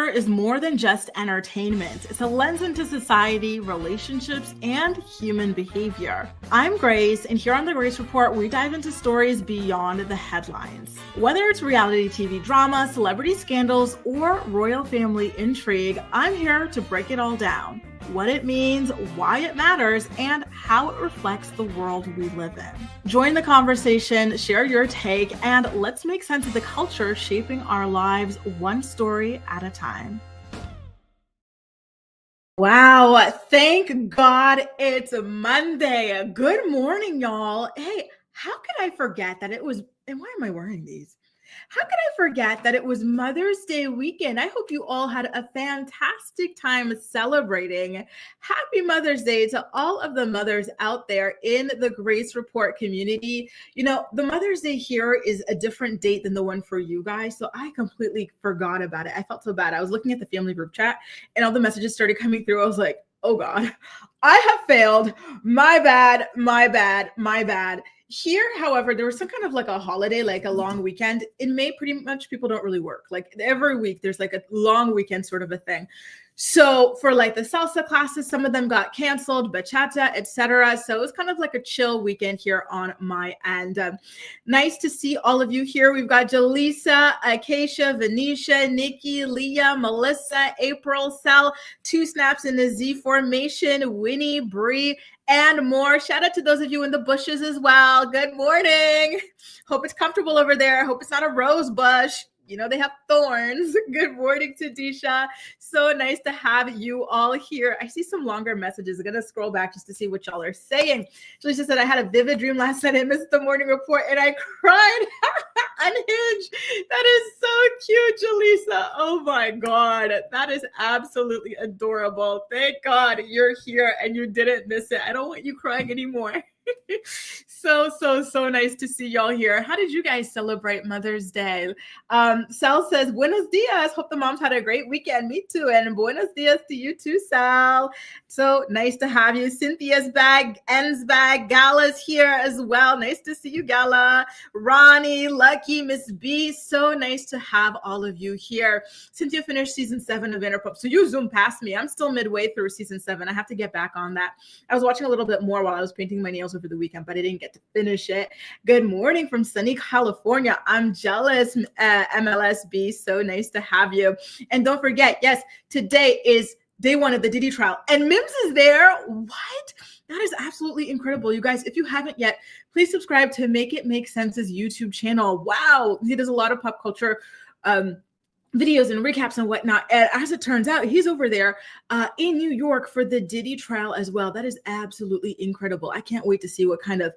culture is more than just entertainment. It's a lens into society, relationships, and human behavior. I'm Grace, and here on the Grace Report, we dive into stories beyond the headlines. Whether it's reality TV drama, celebrity scandals, or royal family intrigue, I'm here to break it all down. What it means, why it matters, and how it reflects the world we live in. Join the conversation, share your take, and let's make sense of the culture shaping our lives one story at a time. Wow, thank God it's Monday. Good morning, y'all. Hey, how could I forget that it was, and why am I wearing these? How could I forget that it was Mother's Day weekend? I hope you all had a fantastic time celebrating. Happy Mother's Day to all of the mothers out there in the Grace Report community. You know, the Mother's Day here is a different date than the one for you guys, so I completely forgot about it. I felt so bad. I was looking at the family group chat and all the messages started coming through. I was like, oh God, I have failed. My bad, my bad, my bad. Here, however, there was some kind of like a holiday, like a long weekend. In May, pretty much people don't really work. Like every week, there's like a long weekend sort of a thing. So for like the salsa classes, some of them got canceled, bachata, etc. So it was kind of like a chill weekend here on my end. Nice to see all of you here. We've got Jaleesa, Acacia, Venetia, Nikki, Leah, Melissa, April, Sal, Two Snaps in the Z formation, Winnie, Bree, and more. Shout out to those of you in the bushes as well. Good morning. Hope it's comfortable over there. Hope it's not a rose bush. You know, they have thorns. Good morning to Disha. So nice to have you all here. I see some longer messages. I'm going to scroll back just to see what y'all are saying. Jaleesa said, I had a vivid dream last night. I missed the morning report and I cried. Unhinged. That is so cute, Jaleesa. Oh my God. That is absolutely adorable. Thank God you're here and you didn't miss it. I don't want you crying anymore. So nice to see y'all here. How did you guys celebrate Mother's Day? Sal says, buenos dias. Hope the moms had a great weekend. Me too. And buenos dias to you too, Sal. So nice to have you. Cynthia's back, N's back, Gala's here as well. Nice to see you, Gala. Ronnie, Lucky, Miss B. So nice to have all of you here. Cynthia finished season 7 of Vanderpump. So you zoomed past me. I'm still midway through season 7. I have to get back on that. I was watching a little bit more while I was painting my nails over the weekend, but I didn't get to finish it. Good morning from sunny California. I'm jealous, MLSB. So nice to have you. And don't forget, yes, today is day 1 of the Diddy trial. And Mims is there. What? That is absolutely incredible. You guys, if you haven't yet, please subscribe to Make It Make Sense's YouTube channel. Wow. He does a lot of pop culture videos and recaps and whatnot. And as it turns out, he's over there in New York for the Diddy trial as well. That is absolutely incredible. I can't wait to see what kind of,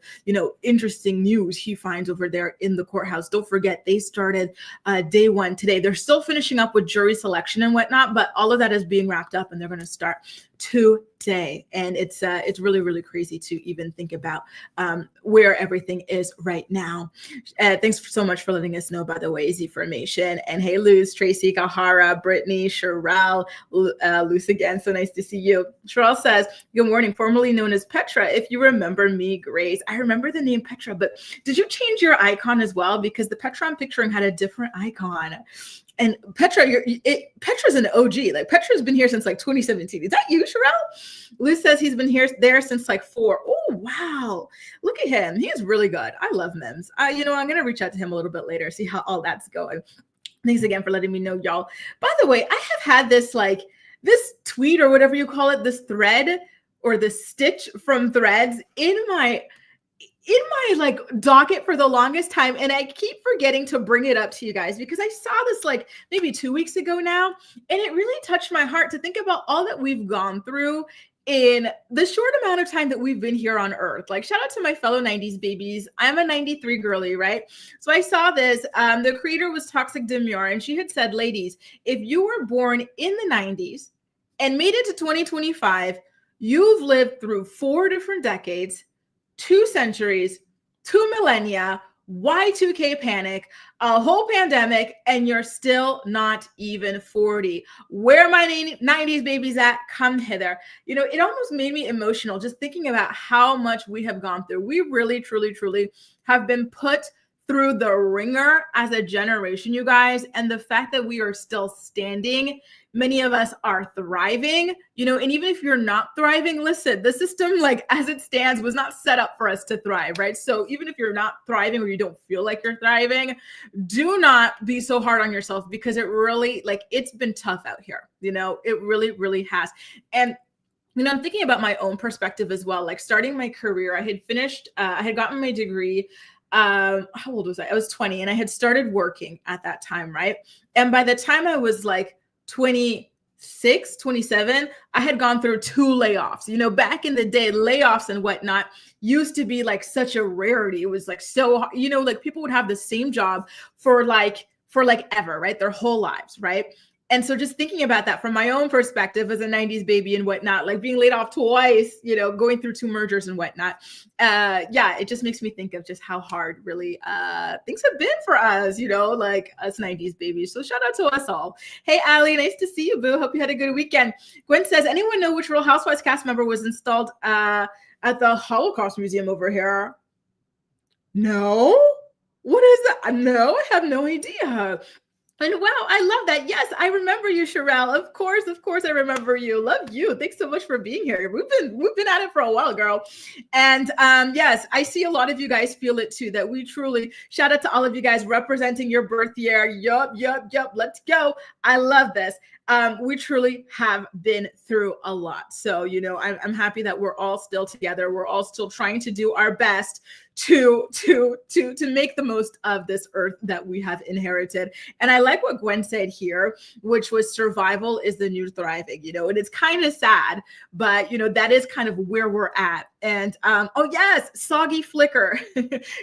interesting news he finds over there in the courthouse. Don't forget, they started day 1 today. They're still finishing up with jury selection and whatnot, but all of that is being wrapped up and they're going to start today. And it's really, really crazy to even think about where everything is right now. Thanks so much for letting us know, by the way, Z Formation. And hey, Luz, Tracy, Kahara, Brittany, Sherelle, Luz again. So nice to see you. Sherelle says, good morning, formerly known as Petra. If you remember me, Grace. I remember the name Petra, but did you change your icon as well? Because the Petra I'm picturing had a different icon. And Petra, Petra's an OG. Like Petra's been here since like 2017. Is that you, Sherelle? Liz says he's been there since like 4. Oh, wow. Look at him. He is really good. I love Mims. I'm going to reach out to him a little bit later, see how all that's going. Thanks again for letting me know, y'all. By the way, I have had this tweet or whatever you call it, this thread or the stitch from Threads in my docket for the longest time. And I keep forgetting to bring it up to you guys because I saw this maybe 2 weeks ago now. And it really touched my heart to think about all that we've gone through in the short amount of time that we've been here on earth. Shout out to my fellow 90s babies. I'm a 93 girly, right? So I saw this, the creator was Toxic Demure, and she had said, ladies, if you were born in the 90s and made it to 2025, you've lived through 4 different decades, 2 centuries, 2 millennia, Y2K panic, a whole pandemic, and you're still not even 40. Where are my 90s babies at? Come hither. It almost made me emotional just thinking about how much we have gone through. We really, truly, truly have been put through the ringer as a generation, you guys, and the fact that we are still standing, many of us are thriving, you know, and even if you're not thriving, listen, the system, like as it stands, was not set up for us to thrive, right? So even if you're not thriving or you don't feel like you're thriving, do not be so hard on yourself, because it really, like, it's been tough out here, you know, it really, really has. And you know, I'm thinking about my own perspective as well. Like starting my career, I had finished, I had gotten my degree. How old was I? I was 20 and I had started working at that time, right? And by the time I was like 26, 27, I had gone through 2 layoffs. You know, back in the day, layoffs and whatnot used to be like such a rarity. It was like so, you know, like people would have the same job for like ever, right? Their whole lives, right? And so just thinking about that from my own perspective as a 90s baby and whatnot, like being laid off twice, you know, going through 2 mergers and whatnot. Yeah, it just makes me think of just how hard really things have been for us, you know, like us 90s babies. So shout out to us all. Hey, Allie, nice to see you, boo. Hope you had a good weekend. Gwen says, anyone know which Real Housewives cast member was installed at the Holocaust Museum over here? No? What is that? No, I have no idea. And wow, I love that. Yes, I remember you, Sherelle. Of course, I remember you. Love you. Thanks so much for being here. We've been at it for a while, girl. And yes, I see a lot of you guys feel it too. That we truly shout out to all of you guys representing your birth year. Yup. Let's go. I love this. We truly have been through a lot. So, you know, I'm happy that we're all still together. We're all still trying to do our best to make the most of this earth that we have inherited. And I like what Gwen said here, which was survival is the new thriving, you know, and it's kind of sad, but you know, that is kind of where we're at. And oh yes, Soggy Flicker.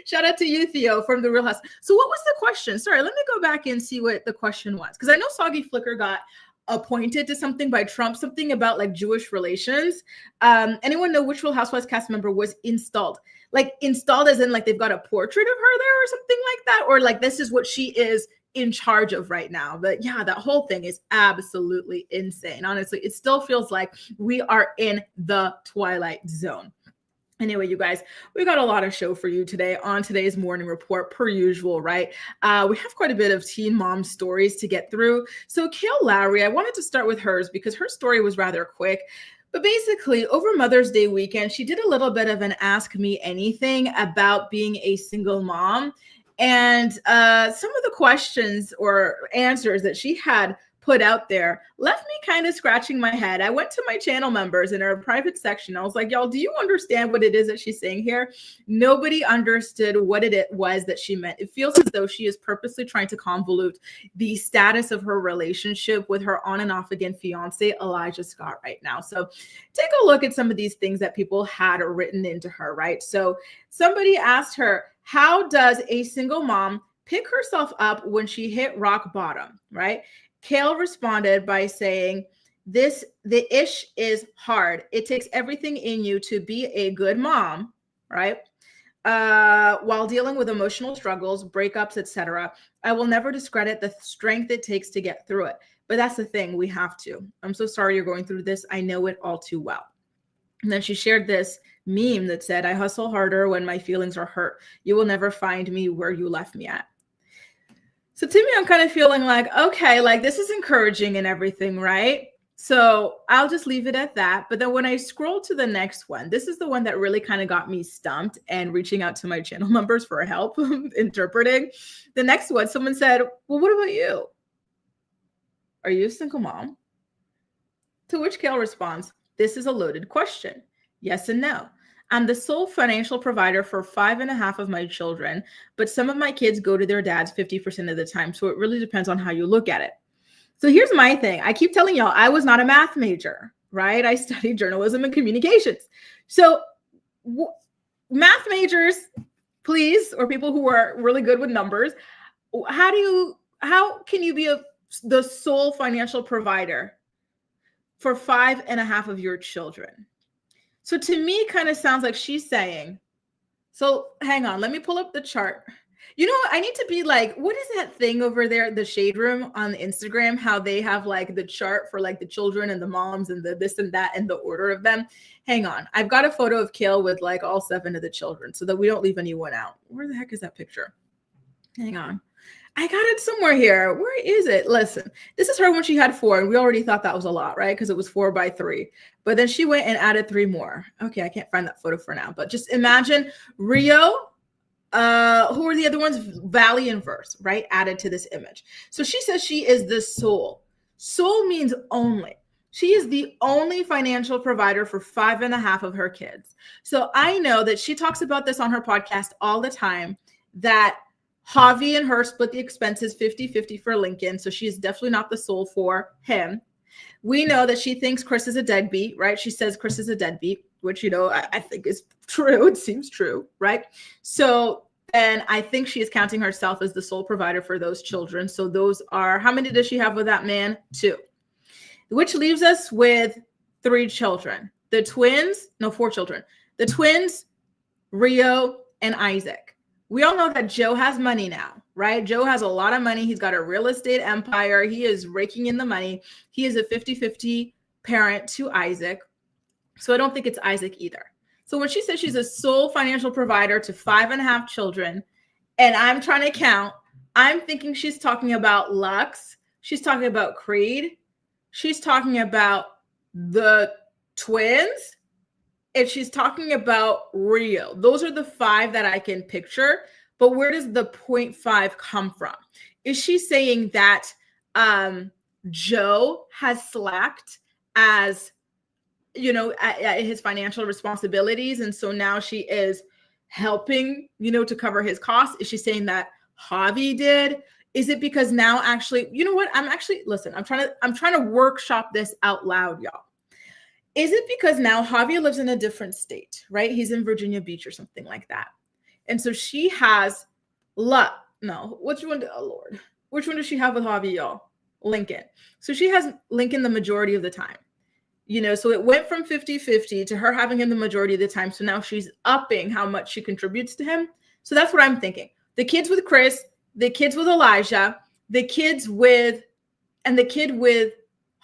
Shout out to you, Theo, from The Real House. So what was the question? Sorry, let me go back and see what the question was. Because I know Soggy Flicker got appointed to something by Trump, something about like Jewish relations. Anyone know which Real Housewives cast member was installed? Like installed as in like they've got a portrait of her there or something like that? Or like this is what she is in charge of right now. But yeah, that whole thing is absolutely insane. Honestly, it still feels like we are in the Twilight Zone. Anyway, you guys, we got a lot of show for you today on today's morning report, per usual, right? We have quite a bit of teen mom stories to get through. So Kale Lowry, I wanted to start with hers because her story was rather quick. But basically, over Mother's Day weekend, she did a little bit of an Ask Me Anything about being a single mom. And some of the questions or answers that she had put out there left me kind of scratching my head. I went to my channel members in our private section. I was like, y'all, do you understand what it is that she's saying here? Nobody understood what it was that she meant. It feels as though she is purposely trying to convolute the status of her relationship with her on and off again fiance, Elijah Scott, right now. So take a look at some of these things that people had written into her, right? So somebody asked her, how does a single mom pick herself up when she hit rock bottom, right? Kale responded by saying, the ish is hard. It takes everything in you to be a good mom, right? While dealing with emotional struggles, breakups, etc. I will never discredit the strength it takes to get through it. But that's the thing, we have to. I'm so sorry you're going through this. I know it all too well. And then she shared this meme that said, I hustle harder when my feelings are hurt. You will never find me where you left me at. So to me, I'm kind of feeling like, okay, like this is encouraging and everything, right? So I'll just leave it at that. But then when I scroll to the next one, this is the one that really kind of got me stumped and reaching out to my channel members for help interpreting. The next one, someone said, well, what about you? Are you a single mom? To which Kale responds, this is a loaded question. Yes and no. I'm the sole financial provider for 5.5 of my children, but some of my kids go to their dads 50% of the time. So it really depends on how you look at it. So here's my thing. I keep telling y'all, I was not a math major, right? I studied journalism and communications. So math majors, please, or people who are really good with numbers, how can you be the sole financial provider for 5.5 of your children? So to me, it kind of sounds like she's saying, so hang on, let me pull up the chart. You know, I need to be like, what is that thing over there, the Shade Room on Instagram, how they have like the chart for like the children and the moms and the this and that and the order of them. Hang on. I've got a photo of Kale with like all 7 of the children so that we don't leave anyone out. Where the heck is that picture? Hang on. I got it somewhere here. Where is it? Listen, this is her when she had 4, and we already thought that was a lot, right? Because it was 4 by 3. But then she went and added 3 more. Okay, I can't find that photo for now. But just imagine Rio. Who are the other ones? Valley and Verse, right? Added to this image. So she says she is the sole. Sole means only. She is the only financial provider for 5.5 of her kids. So I know that she talks about this on her podcast all the time, that Javi and her split the expenses 50-50 for Lincoln. So she's definitely not the sole for him. We know that she thinks Chris is a deadbeat, right? She says Chris is a deadbeat, which, I think is true. It seems true, right? So, and I think she is counting herself as the sole provider for those children. So those are, how many does she have with that man? 2, which leaves us with 3 children. 4 children. The twins, Rio and Isaac. We all know that Joe has money now, right? Joe has a lot of money. He's got a real estate empire. He is raking in the money. He is a 50-50 parent to Isaac. So I don't think it's Isaac either. So when she says she's a sole financial provider to 5.5 children, and I'm trying to count, I'm thinking she's talking about Lux. She's talking about Creed. She's talking about the twins. And she's talking about Rio. Those are the 5 that I can picture. But where does the 0.5 come from? Is she saying that Joe has slacked as, at his financial responsibilities, and so now she is helping, to cover his costs? Is she saying that Javi did? Is it because now actually, what? I'm trying to workshop this out loud, y'all. Is it because now Javi lives in a different state, right? He's in Virginia Beach or something like that. And so she has which one? Oh, Lord. Which one does she have with Javi, y'all? Lincoln. So she has Lincoln the majority of the time. So it went from 50-50 to her having him the majority of the time. So now she's upping how much she contributes to him. So that's what I'm thinking. The kids with Chris, the kids with Elijah, the kid with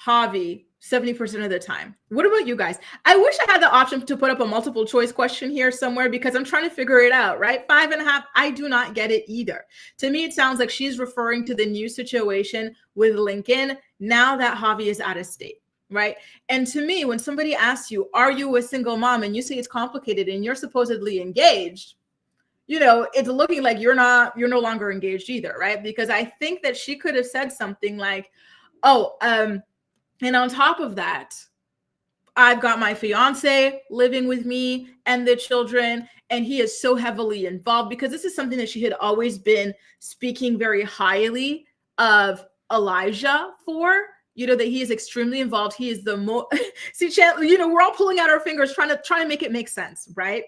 Javi, 70% of the time. What about you guys? I wish I had the option to put up a multiple choice question here somewhere, because I'm trying to figure it out, right? 5.5, I do not get it either. To me, it sounds like she's referring to the new situation with Lincoln now that Javi is out of state, right? And to me, when somebody asks you, are you a single mom? And you say it's complicated and you're supposedly engaged, it's looking like you're no longer engaged either, right? Because I think that she could have said something like, and on top of that, I've got my fiance living with me and the children, and he is so heavily involved, because this is something that she had always been speaking very highly of Elijah for, that he is extremely involved. He is the most, see, Chandler, we're all pulling out our fingers trying to make it make sense, right?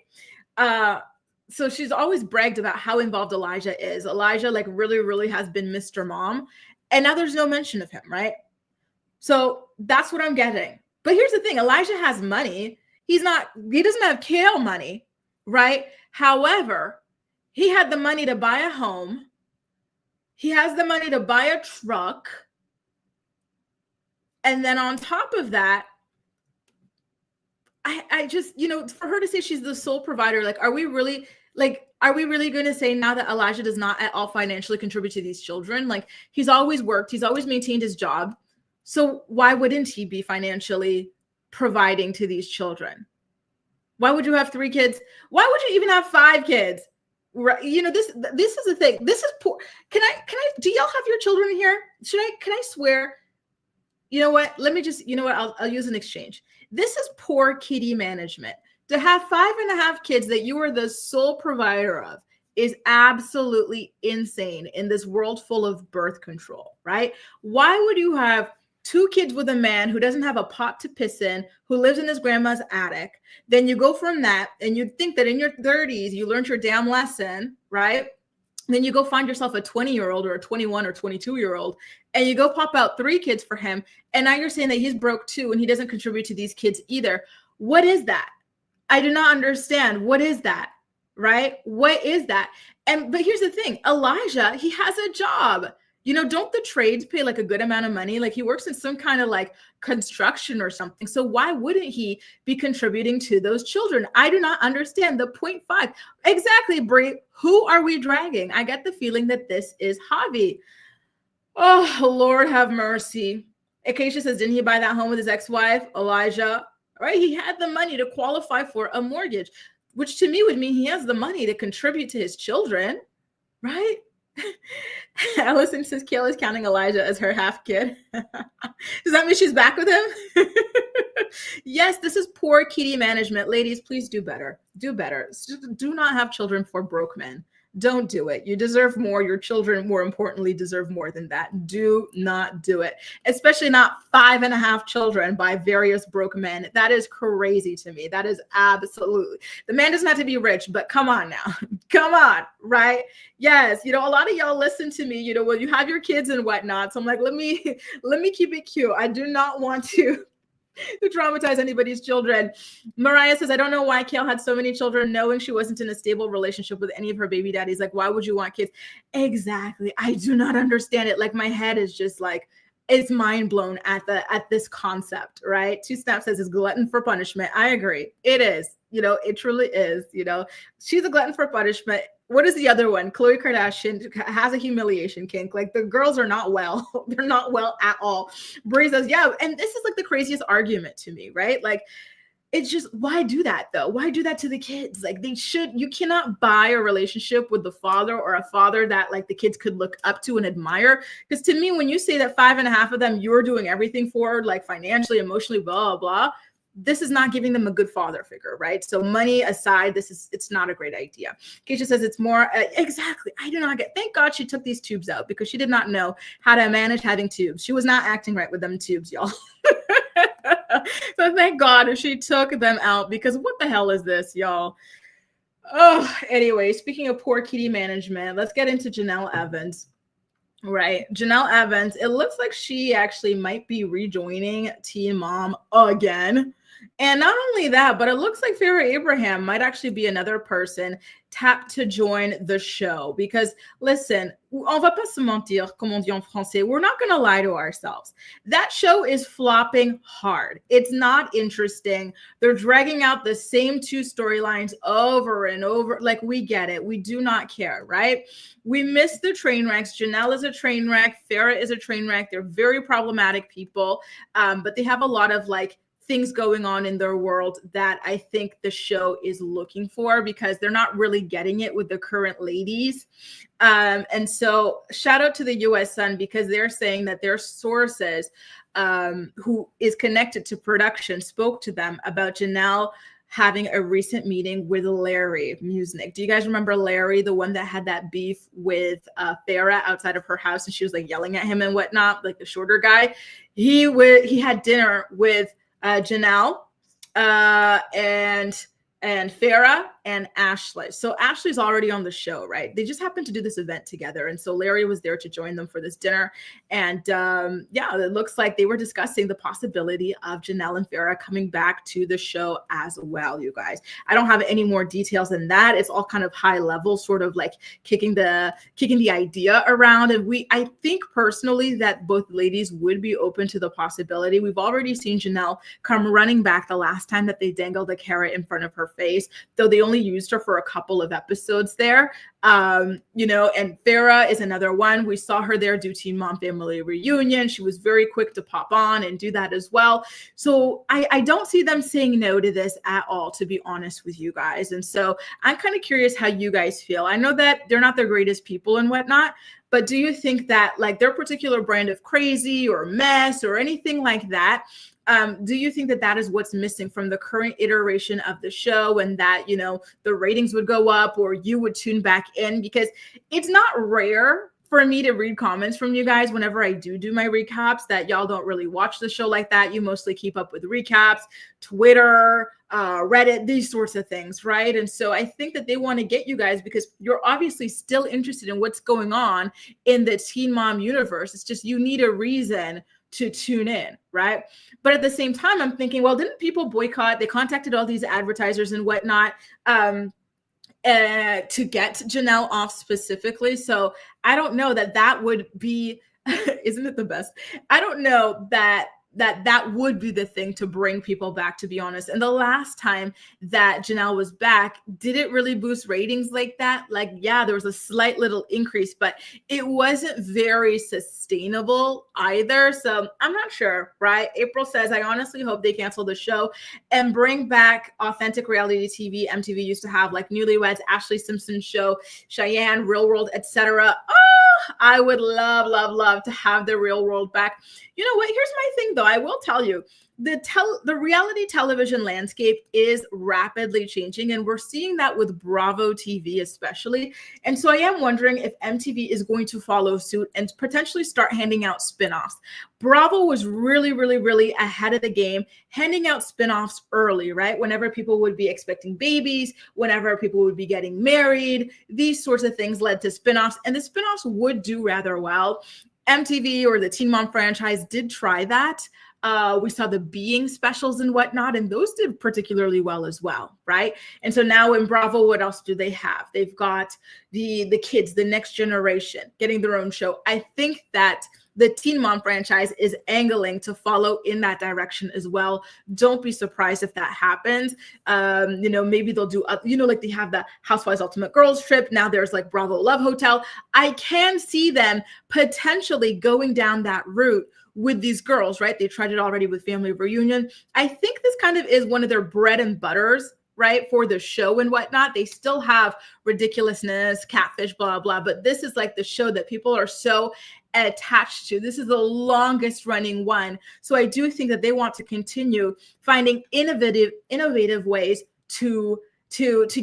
So she's always bragged about how involved Elijah is. Elijah really, really has been Mr. Mom. And now there's no mention of him, right? So that's what I'm getting. But here's the thing. Elijah has money. He doesn't have Kale money, right? However, he had the money to buy a home. He has the money to buy a truck. And then on top of that, I just, for her to say she's the sole provider, are we really going to say now that Elijah does not at all financially contribute to these children? He's always worked. He's always maintained his job. So why wouldn't he be financially providing to these children? Why would you have 3 kids? Why would you even have 5 kids? Right? This is the thing. This is poor. Can I, do y'all have your children here? Can I swear? You know what? Let me just, I'll use an exchange. This is poor kitty management. To have 5.5 kids that you are the sole provider of is absolutely insane in this world full of birth control, right? Why would you have 2 kids with a man who doesn't have a pot to piss in, who lives in his grandma's attic? Then you go from that, and you'd think that in your 30s, you learned your damn lesson, right? Then you go find yourself a 20-year-old or a 21 or 22-year-old, and you go pop out 3 kids for him. And now you're saying that he's broke too, and he doesn't contribute to these kids either. What is that? I do not understand. What is that? Right? What is that? But here's the thing. Elijah, he has a job. don't the trades pay like a good amount of money? Like he works in some kind of like construction or something. So why wouldn't he be contributing to those children? I do not understand the 0.5. Exactly, Brie. Who are we dragging? I get the feeling that this is Javi. Oh, Lord have mercy. Acacia says, didn't he buy that home with his ex-wife, Elijah? Right? He had the money to qualify for a mortgage, which to me would mean he has the money to contribute to his children, right? Allison says Kale is counting Elijah as her half kid. Does that mean she's back with him? Yes, this is poor kitty management. Ladies, please do better. Do better. Do not have children for broke men. Don't do it. You deserve more. Your children, more importantly, deserve more than that. Do not do it, especially not 5.5 children by various broke men. That is crazy to me. That is absolutely. The man doesn't have to be rich, but come on now. Come on, right? Yes, a lot of y'all listen to me, when you have your kids and whatnot. So I'm like, let me keep it cute. I do not want to traumatize anybody's children. Mariah says, I don't know why Kale had so many children knowing she wasn't in a stable relationship with any of her baby daddies. Like, why would you want kids? Exactly. I do not understand it. Like, my head is just like, it's mind blown at this concept, right? Two Snap says, is glutton for punishment. I agree. It is. It truly is. She's a glutton for punishment. What is the other one? Khloe Kardashian has a humiliation kink. Like, the girls are not well. They're not well at all. Brie says, yeah. And this is like the craziest argument to me, right? Like, it's just, why do that though? Why do that to the kids? Like, you cannot buy a relationship with the father or a father that like the kids could look up to and admire. Because to me, when you say that 5.5 of them, you're doing everything for, like financially, emotionally, blah, blah, blah, this is not giving them a good father figure, right? So money aside, it's not a great idea. Keisha says it's more, exactly. I do not get, thank God she took these tubes out because she did not know how to manage having tubes. She was not acting right with them tubes, y'all. So thank God she took them out because what the hell is this, y'all? Oh, anyway, speaking of poor kitty management, let's get into Jenelle Evans. Right. Jenelle Evans, it looks like she actually might be rejoining Teen Mom again. And not only that, but it looks like Farrah Abraham might actually be another person tapped to join the show. Because listen, on va pas se mentir, comme on dit en français, we're not going to lie to ourselves. That show is flopping hard. It's not interesting. They're dragging out the same 2 storylines over and over. Like, we get it. We do not care, right? We miss the train wrecks. Jenelle is a train wreck. Farrah is a train wreck. They're very problematic people, but they have a lot of like things going on in their world that I think the show is looking for because they're not really getting it with the current ladies. And so shout out to the US Sun because they're saying that their sources who is connected to production spoke to them about Jenelle having a recent meeting with Larry Musnick. Do you guys remember Larry, the one that had that beef with Farrah outside of her house and she was like yelling at him and whatnot, like the shorter guy? He had dinner with Jenelle and Farrah and Ashley. So Ashley's already on the show, right? They just happened to do this event together. And so Larry was there to join them for this dinner. And yeah, it looks like they were discussing the possibility of Jenelle and Farrah coming back to the show as well, you guys. I don't have any more details than that. It's all kind of high level, sort of like kicking the idea around. And I think personally that both ladies would be open to the possibility. We've already seen Jenelle come running back the last time that they dangled a carrot in front of her face, though they only used her for a couple of episodes there. And Farrah is another one. We saw her there do Teen Mom Family Reunion. She was very quick to pop on and do that as well. So I don't see them saying no to this at all, to be honest with you guys. And so I'm kind of curious how you guys feel. I know that they're not the greatest people and whatnot, but do you think that like their particular brand of crazy or mess or anything like that, do you think that that is what's missing from the current iteration of the show and that, the ratings would go up or you would tune back in? Because it's not rare for me to read comments from you guys whenever I do my recaps that y'all don't really watch the show like that. You mostly keep up with recaps, Twitter, Reddit, these sorts of things, right? And so I think that they want to get you guys because you're obviously still interested in what's going on in the Teen Mom universe. It's just you need a reason to tune in, right? But at the same time, I'm thinking, well, didn't people boycott? They contacted all these advertisers and whatnot. to get Jenelle off specifically. So I don't know that would be, isn't it the best? I don't know that would be the thing to bring people back, to be honest. And the last time that Jenelle was back, did it really boost ratings like that? Like, yeah, there was a slight little increase, but it wasn't very sustainable either. So I'm not sure, right? April says, I honestly hope they cancel the show and bring back authentic reality TV MTV used to have, like Newlyweds, Ashley Simpson Show, Cheyenne, Real World, etc. Oh, I would love to have the Real World back. You know what? Here's my thing, though. I will tell you, the reality television landscape is rapidly changing, and we're seeing that with Bravo TV especially. And so I am wondering if MTV is going to follow suit and potentially start handing out spinoffs. Bravo was really ahead of the game, handing out spinoffs early, right? Whenever people would be expecting babies, whenever people would be getting married, these sorts of things led to spinoffs, and the spinoffs would do rather well. MTV or the Teen Mom franchise did try that. We saw the Being specials and whatnot, and those did particularly well as well, right? And so now in Bravo, what else do they have? They've got the kids, the next generation, getting their own show. I think that the Teen Mom franchise is angling to follow in that direction as well. Don't be surprised if that happens. Maybe they'll do, like they have the Housewives Ultimate Girls Trip. Now there's like Bravo Love Hotel. I can see them potentially going down that route with these girls, right? They tried it already with Family Reunion. I think this kind of is one of their bread and butters, right, for the show and whatnot. They still have ridiculousness, catfish, blah, blah, but this is like the show that people are so attached to. This is the longest running one. So I do think that they want to continue finding innovative ways to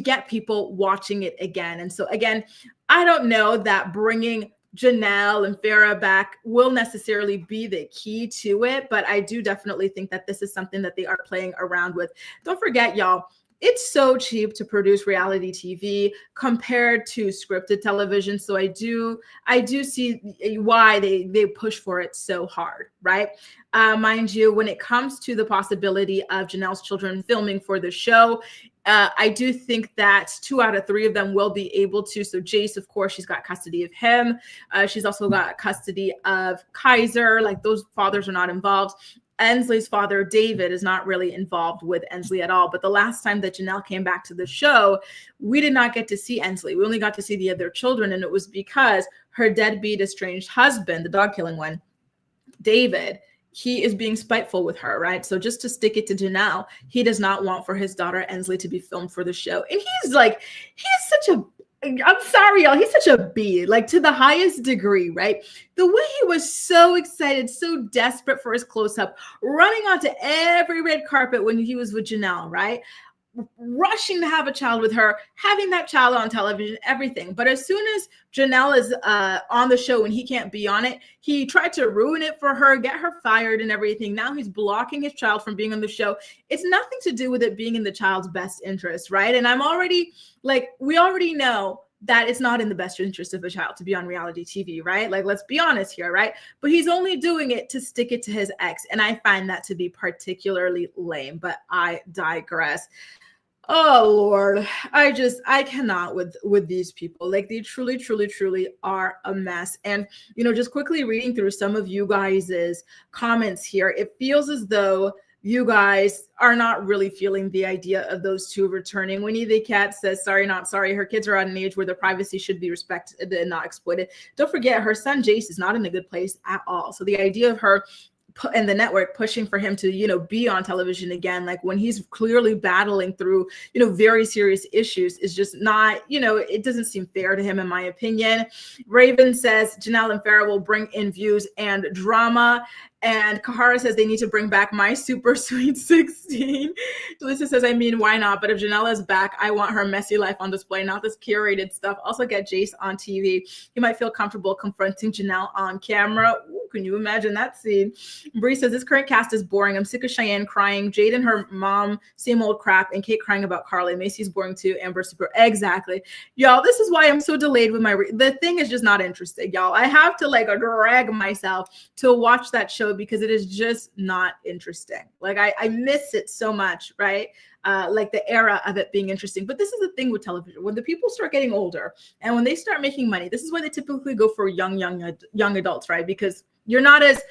get people watching it again. And so again, I don't know that bringing Jenelle and Farrah back will necessarily be the key to it, but I do definitely think that this is something that they are playing around with. Don't forget, y'all, it's so cheap to produce reality TV compared to scripted television. So I do see why they push for it so hard, right? Mind you, when it comes to the possibility of Jenelle's children filming for the show, I do think that 2 out of 3 of them will be able to. So Jace, of course, she's got custody of him. She's also got custody of Kaiser. Like, those fathers are not involved. Ensley's father, David, is not really involved with Ensley at all. But the last time that Jenelle came back to the show, we did not get to see Ensley. We only got to see the other children. And it was because her deadbeat estranged husband, the dog killing one, David, he is being spiteful with her, right? So just to stick it to Jenelle, he does not want for his daughter Ensley to be filmed for the show. And he's such a, I'm sorry, y'all, he's such a bee, like to the highest degree, right? The way he was so excited, so desperate for his close-up, running onto every red carpet when he was with Jenelle, right? Rushing to have a child with her, having that child on television, everything. But as soon as Jenelle is on the show and he can't be on it, he tried to ruin it for her, get her fired and everything. Now he's blocking his child from being on the show. It's nothing to do with it being in the child's best interest, right? And I'm already like, we already know that it's not in the best interest of a child to be on reality TV, right? Like, let's be honest here, right? But he's only doing it to stick it to his ex. And I find that to be particularly lame, but I digress. Oh Lord, I cannot with these people. Like, they truly are a mess. And, just quickly reading through some of you guys' comments here, it feels as though you guys are not really feeling the idea of those two returning. Winnie the Cat says, sorry, not sorry. Her kids are at an age where their privacy should be respected and not exploited. Don't forget, her son Jace is not in a good place at all. So the idea of her and the network pushing for him to, be on television again, like when he's clearly battling through, very serious issues, is just not, it doesn't seem fair to him, in my opinion. Raven says Jenelle and Farrah will bring in views and drama. And Kahara says they need to bring back My Super Sweet 16. Lisa says, I mean, why not? But if Jenelle is back, I want her messy life on display, not this curated stuff. Also get Jace on TV. He might feel comfortable confronting Jenelle on camera. Ooh, can you imagine that scene? Bree says, this current cast is boring. I'm sick of Cheyenne crying, Jade and her mom, same old crap, and Kate crying about Carly. Macy's boring too. Amber super. Exactly. Y'all, this is why I'm so delayed with the thing is just not interesting, y'all. I have to drag myself to watch that show because it is just not interesting. Like, I miss it so much, right? like the era of it being interesting. But this is the thing with television: when the people start getting older and when they start making money, this is why they typically go for young adults, right? Because you're not as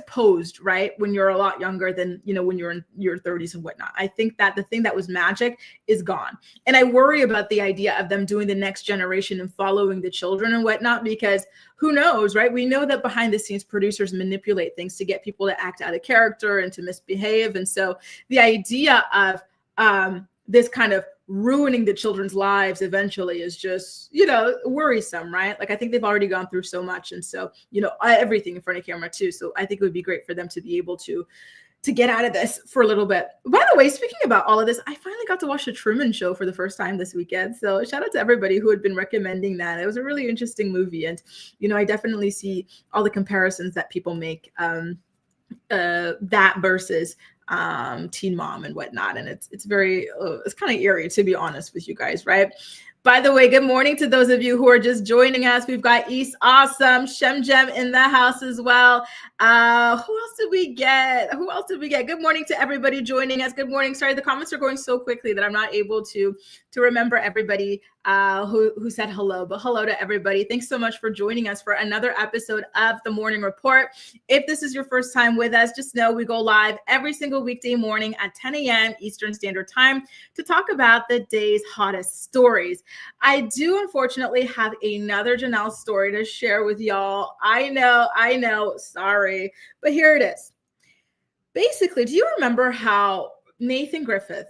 posed, right, when you're a lot younger than, you know, when you're in your 30s and whatnot. I think that the thing that was magic is gone. And I worry about the idea of them doing the next generation and following the children and whatnot, because who knows, right? We know that behind the scenes producers manipulate things to get people to act out of character and to misbehave. And so the idea of this kind of ruining the children's lives eventually is just, you know, worrisome, right? Like, I think they've already gone through so much. And so, you know, everything in front of camera too. So I think it would be great for them to be able to get out of this for a little bit. By the way, speaking about all of this, I finally got to watch The Truman Show for the first time this weekend. So shout out to everybody who had been recommending that. It was a really interesting movie. And, you know, I definitely see all the comparisons that people make, that versus Teen Mom and whatnot. And it's very, it's kind of eerie, to be honest with you guys, right? By the way, good morning to those of you who are just joining us. We've got East Awesome, Shem Jem in the house as well. Who else did we get? Good morning to everybody joining us. Good morning. Sorry, the comments are going so quickly that I'm not able to remember everybody who said hello, but hello to everybody. Thanks so much for joining us for another episode of The Morning Report. If this is your first time with us, just know we go live every single weekday morning at 10 a.m. Eastern Standard Time to talk about the day's hottest stories. I do unfortunately have another Jenelle story to share with y'all. I know, sorry, but here it is. Basically, do you remember how Nathan Griffith,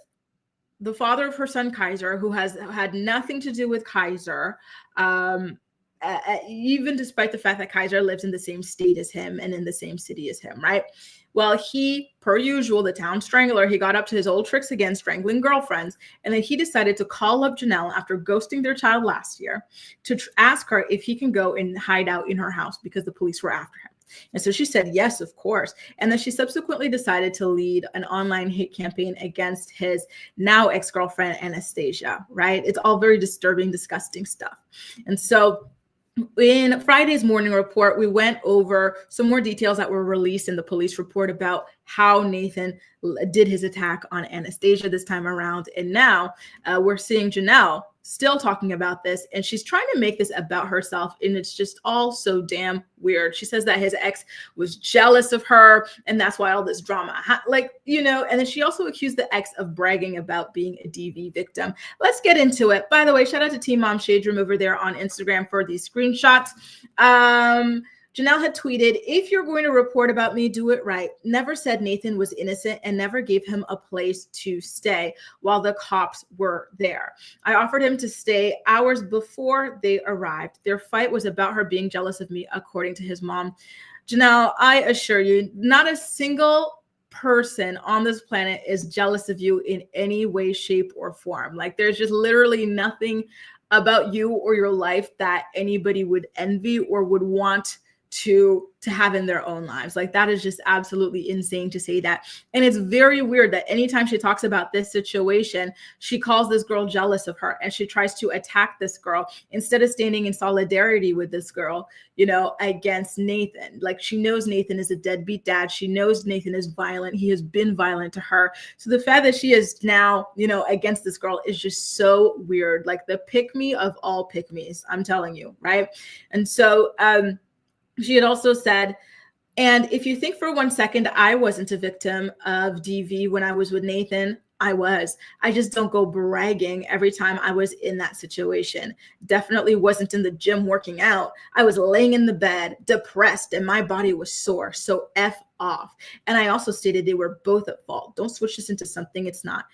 the father of her son Kaiser, who has had nothing to do with Kaiser, even despite the fact that Kaiser lives in the same state as him and in the same city as him, right? Well, he, per usual, the town strangler, he got up to his old tricks again, strangling girlfriends. And then he decided to call up Jenelle after ghosting their child last year to ask her if he can go and hide out in her house because the police were after him. And so she said, yes, of course. And then she subsequently decided to lead an online hate campaign against his now ex-girlfriend, Anastasia, right? It's all very disturbing, disgusting stuff. And so in Friday's morning report, we went over some more details that were released in the police report about how Nathan did his attack on Anastasia this time around. And now we're seeing Jenelle still talking about this, and she's trying to make this about herself, and it's just all so damn weird. She says that his ex was jealous of her, and that's why all this drama, like, you know, and then she also accused the ex of bragging about being a DV victim. Let's get into it. By the way, shout out to Team Mom Shade Room over there on Instagram for these screenshots. Jenelle had tweeted, if you're going to report about me, do it right. Never said Nathan was innocent and never gave him a place to stay while the cops were there. I offered him to stay hours before they arrived. Their fight was about her being jealous of me, according to his mom. Jenelle, I assure you, not a single person on this planet is jealous of you in any way, shape, or form. Like, there's just literally nothing about you or your life that anybody would envy or would want to have in their own lives. Like, that is just absolutely insane to say that. And it's very weird that anytime she talks about this situation, she calls this girl jealous of her and she tries to attack this girl instead of standing in solidarity with this girl, you know, against Nathan. Like, she knows Nathan is a deadbeat dad. She knows Nathan is violent. He has been violent to her. So the fact that she is now, you know, against this girl is just so weird. Like, the pick-me of all pick-me's, I'm telling you, right? And so, she had also said, and if you think for 1 second I wasn't a victim of DV when I was with Nathan, I was. I just don't go bragging every time I was in that situation. Definitely wasn't in the gym working out. I was laying in the bed, depressed, and my body was sore. So F off. And I also stated they were both at fault. Don't switch this into something it's not.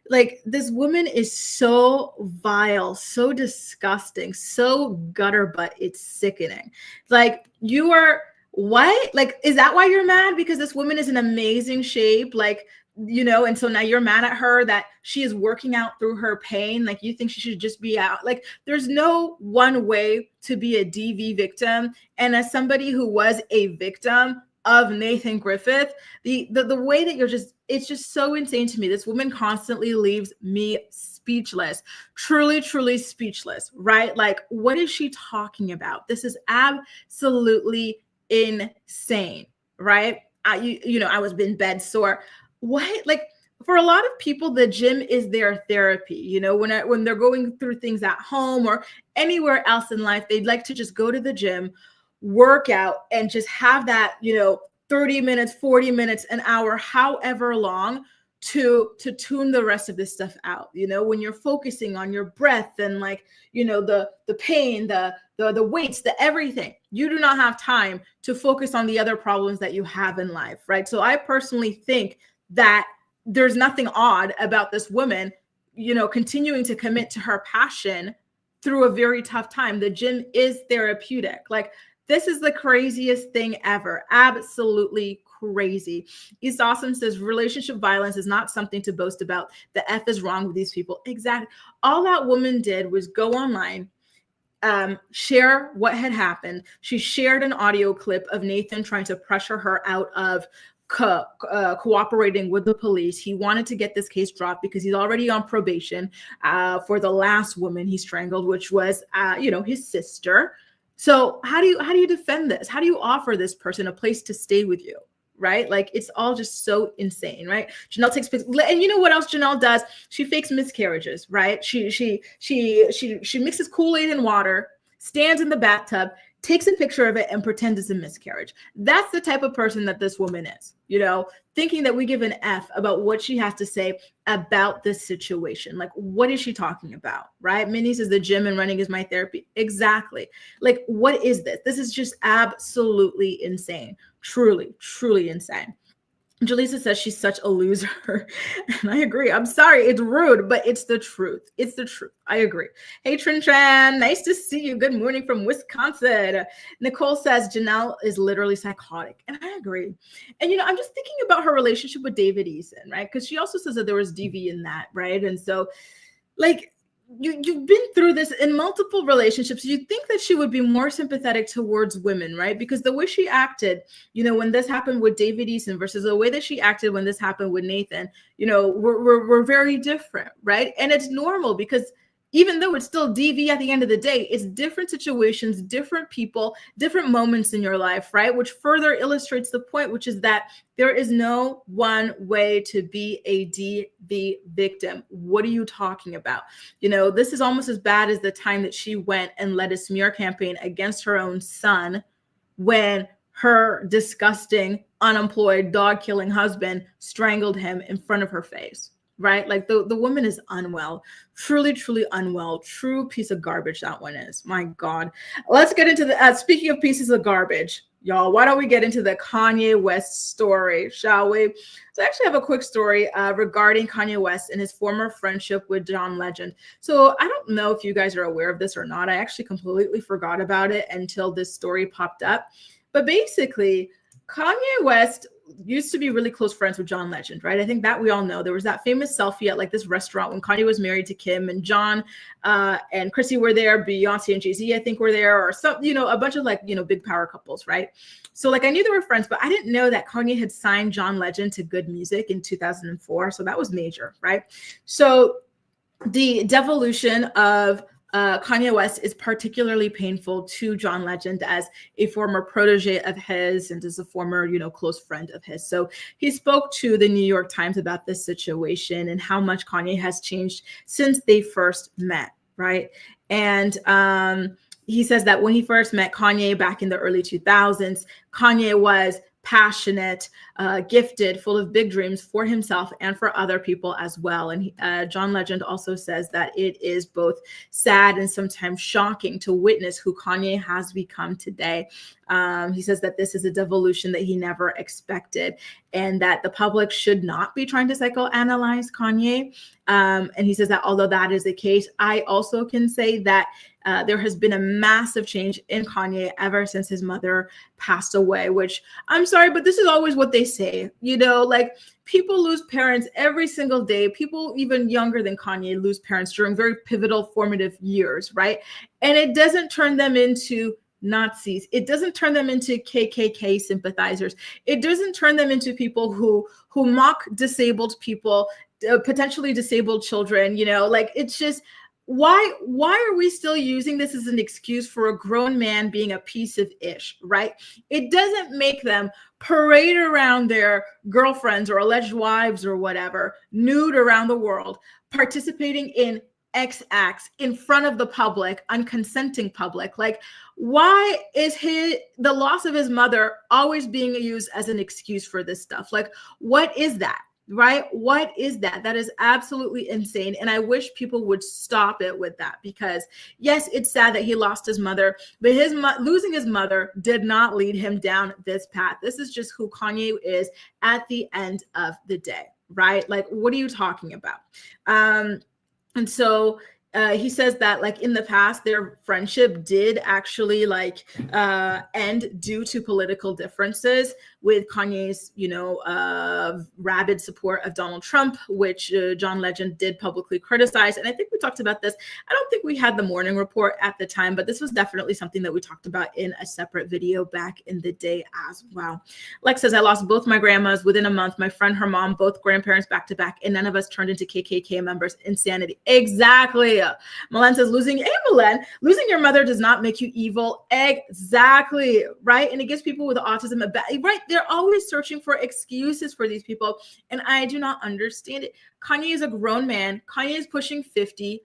Like, this woman is so vile, so disgusting, so gutter butt. It's sickening. Like, you are what? Like, is that why you're mad? Because this woman is in amazing shape, like, you know, and so now you're mad at her that she is working out through her pain. Like, you think she should just be out. Like, there's no one way to be a DV victim. And as somebody who was a victim of Nathan Griffith, the way that you're just, it's just so insane to me. This woman constantly leaves me speechless, truly, truly speechless, right? Like, what is she talking about? This is absolutely insane, right? I was in bed sore. What? Like, for a lot of people, the gym is their therapy. You know, when they're going through things at home or anywhere else in life, they'd like to just go to the gym, work out, and just have that, 30 minutes, 40 minutes, an hour, however long, to tune the rest of this stuff out. When you're focusing on your breath and the pain, the weights, the everything, you do not have time to focus on the other problems that you have in life, right? So I personally think that there's nothing odd about this woman, continuing to commit to her passion through a very tough time. The gym is therapeutic. Like, this is the craziest thing ever. Absolutely crazy. East Awesome says relationship violence is not something to boast about. The F is wrong with these people. Exactly. All that woman did was go online, share what had happened. She shared an audio clip of Nathan trying to pressure her out of cooperating with the police. He wanted to get this case dropped because he's already on probation for the last woman he strangled, which was his sister. So how do you defend this? How do you offer this person a place to stay with you? Right? Like, it's all just so insane, right? Jenelle takes pics, and you know what else Jenelle does? She fakes miscarriages, right? She mixes Kool-Aid and water, stands in the bathtub, takes a picture of it, and pretends it's a miscarriage. That's the type of person that this woman is, thinking that we give an F about what she has to say about this situation. Like, what is she talking about, right? Minnie says the gym and running is my therapy. Exactly. Like, what is this? This is just absolutely insane. Truly, truly insane. Jaleesa says she's such a loser. And I agree. I'm sorry. It's rude, but it's the truth. It's the truth. I agree. Hey, Trin, nice to see you. Good morning from Wisconsin. Nicole says Jenelle is literally psychotic. And I agree. And, I'm just thinking about her relationship with David Eason, right? Because she also says that there was DV in that, right? And so, like, you've been through this in multiple relationships. You'd think that she would be more sympathetic towards women, right? Because the way she acted, when this happened with David Eason versus the way that she acted when this happened with Nathan, we're very different, right? And it's normal because even though it's still DV at the end of the day, it's different situations, different people, different moments in your life, right? Which further illustrates the point, which is that there is no one way to be a DV victim. What are you talking about? This is almost as bad as the time that she went and led a smear campaign against her own son when her disgusting, unemployed, dog-killing husband strangled him in front of her face. Right? Like, the woman is unwell, truly, truly unwell, true piece of garbage that one is. My God. Let's get into the, speaking of pieces of garbage, y'all, why don't we get into the Kanye West story, shall we? So I actually have a quick story regarding Kanye West and his former friendship with John Legend. So I don't know if you guys are aware of this or not. I actually completely forgot about it until this story popped up. But basically, Kanye West used to be really close friends with John Legend, right? I think that we all know. There was that famous selfie at like this restaurant when Kanye was married to Kim, and John and Chrissy were there. Beyonce and Jay-Z, I think, were there, or some, a bunch of big power couples, right? So like, I knew they were friends, but I didn't know that Kanye had signed John Legend to Good Music in 2004. So that was major, right? So the devolution of Kanye West is particularly painful to John Legend as a former protege of his and as a former, close friend of his. So he spoke to the New York Times about this situation and how much Kanye has changed since they first met, right? And he says that when he first met Kanye back in the early 2000s, Kanye was passionate, gifted, full of big dreams for himself and for other people as well. And John Legend also says that it is both sad and sometimes shocking to witness who Kanye has become today. He says that this is a devolution that he never expected, and that the public should not be trying to psychoanalyze Kanye. And he says that although that is the case, I also can say that there has been a massive change in Kanye ever since his mother passed away, which I'm sorry, but this is always what they say. Like, people lose parents every single day. People even younger than Kanye lose parents during very pivotal formative years, right? And it doesn't turn them into Nazis. It doesn't turn them into KKK sympathizers. It doesn't turn them into people who mock disabled people, potentially disabled children. Like, it's just, why are we still using this as an excuse for a grown man being a piece of ish, right? It doesn't make them parade around their girlfriends or alleged wives or whatever, nude around the world, participating in X acts in front of the public, unconsenting public. Like, why is the loss of his mother always being used as an excuse for this stuff? Like, what is that? Right? What is that? That is absolutely insane. And I wish people would stop it with that, because yes, it's sad that he lost his mother, but losing his mother did not lead him down this path. This is just who Kanye is at the end of the day, right? Like, what are you talking about? And so he says that, like, in the past, their friendship did actually end due to political differences, with Kanye's, rabid support of Donald Trump, which John Legend did publicly criticize. And I think we talked about this. I don't think we had the morning report at the time, but this was definitely something that we talked about in a separate video back in the day as well. Lex says, I lost both my grandmas within a month, my friend, her mom, both grandparents back to back, and none of us turned into KKK members. Insanity. Exactly. Milan says, losing your mother does not make you evil. Exactly. Right. And it gives people with autism right. They're always searching for excuses for these people. And I do not understand it. Kanye is a grown man. Kanye is pushing 50.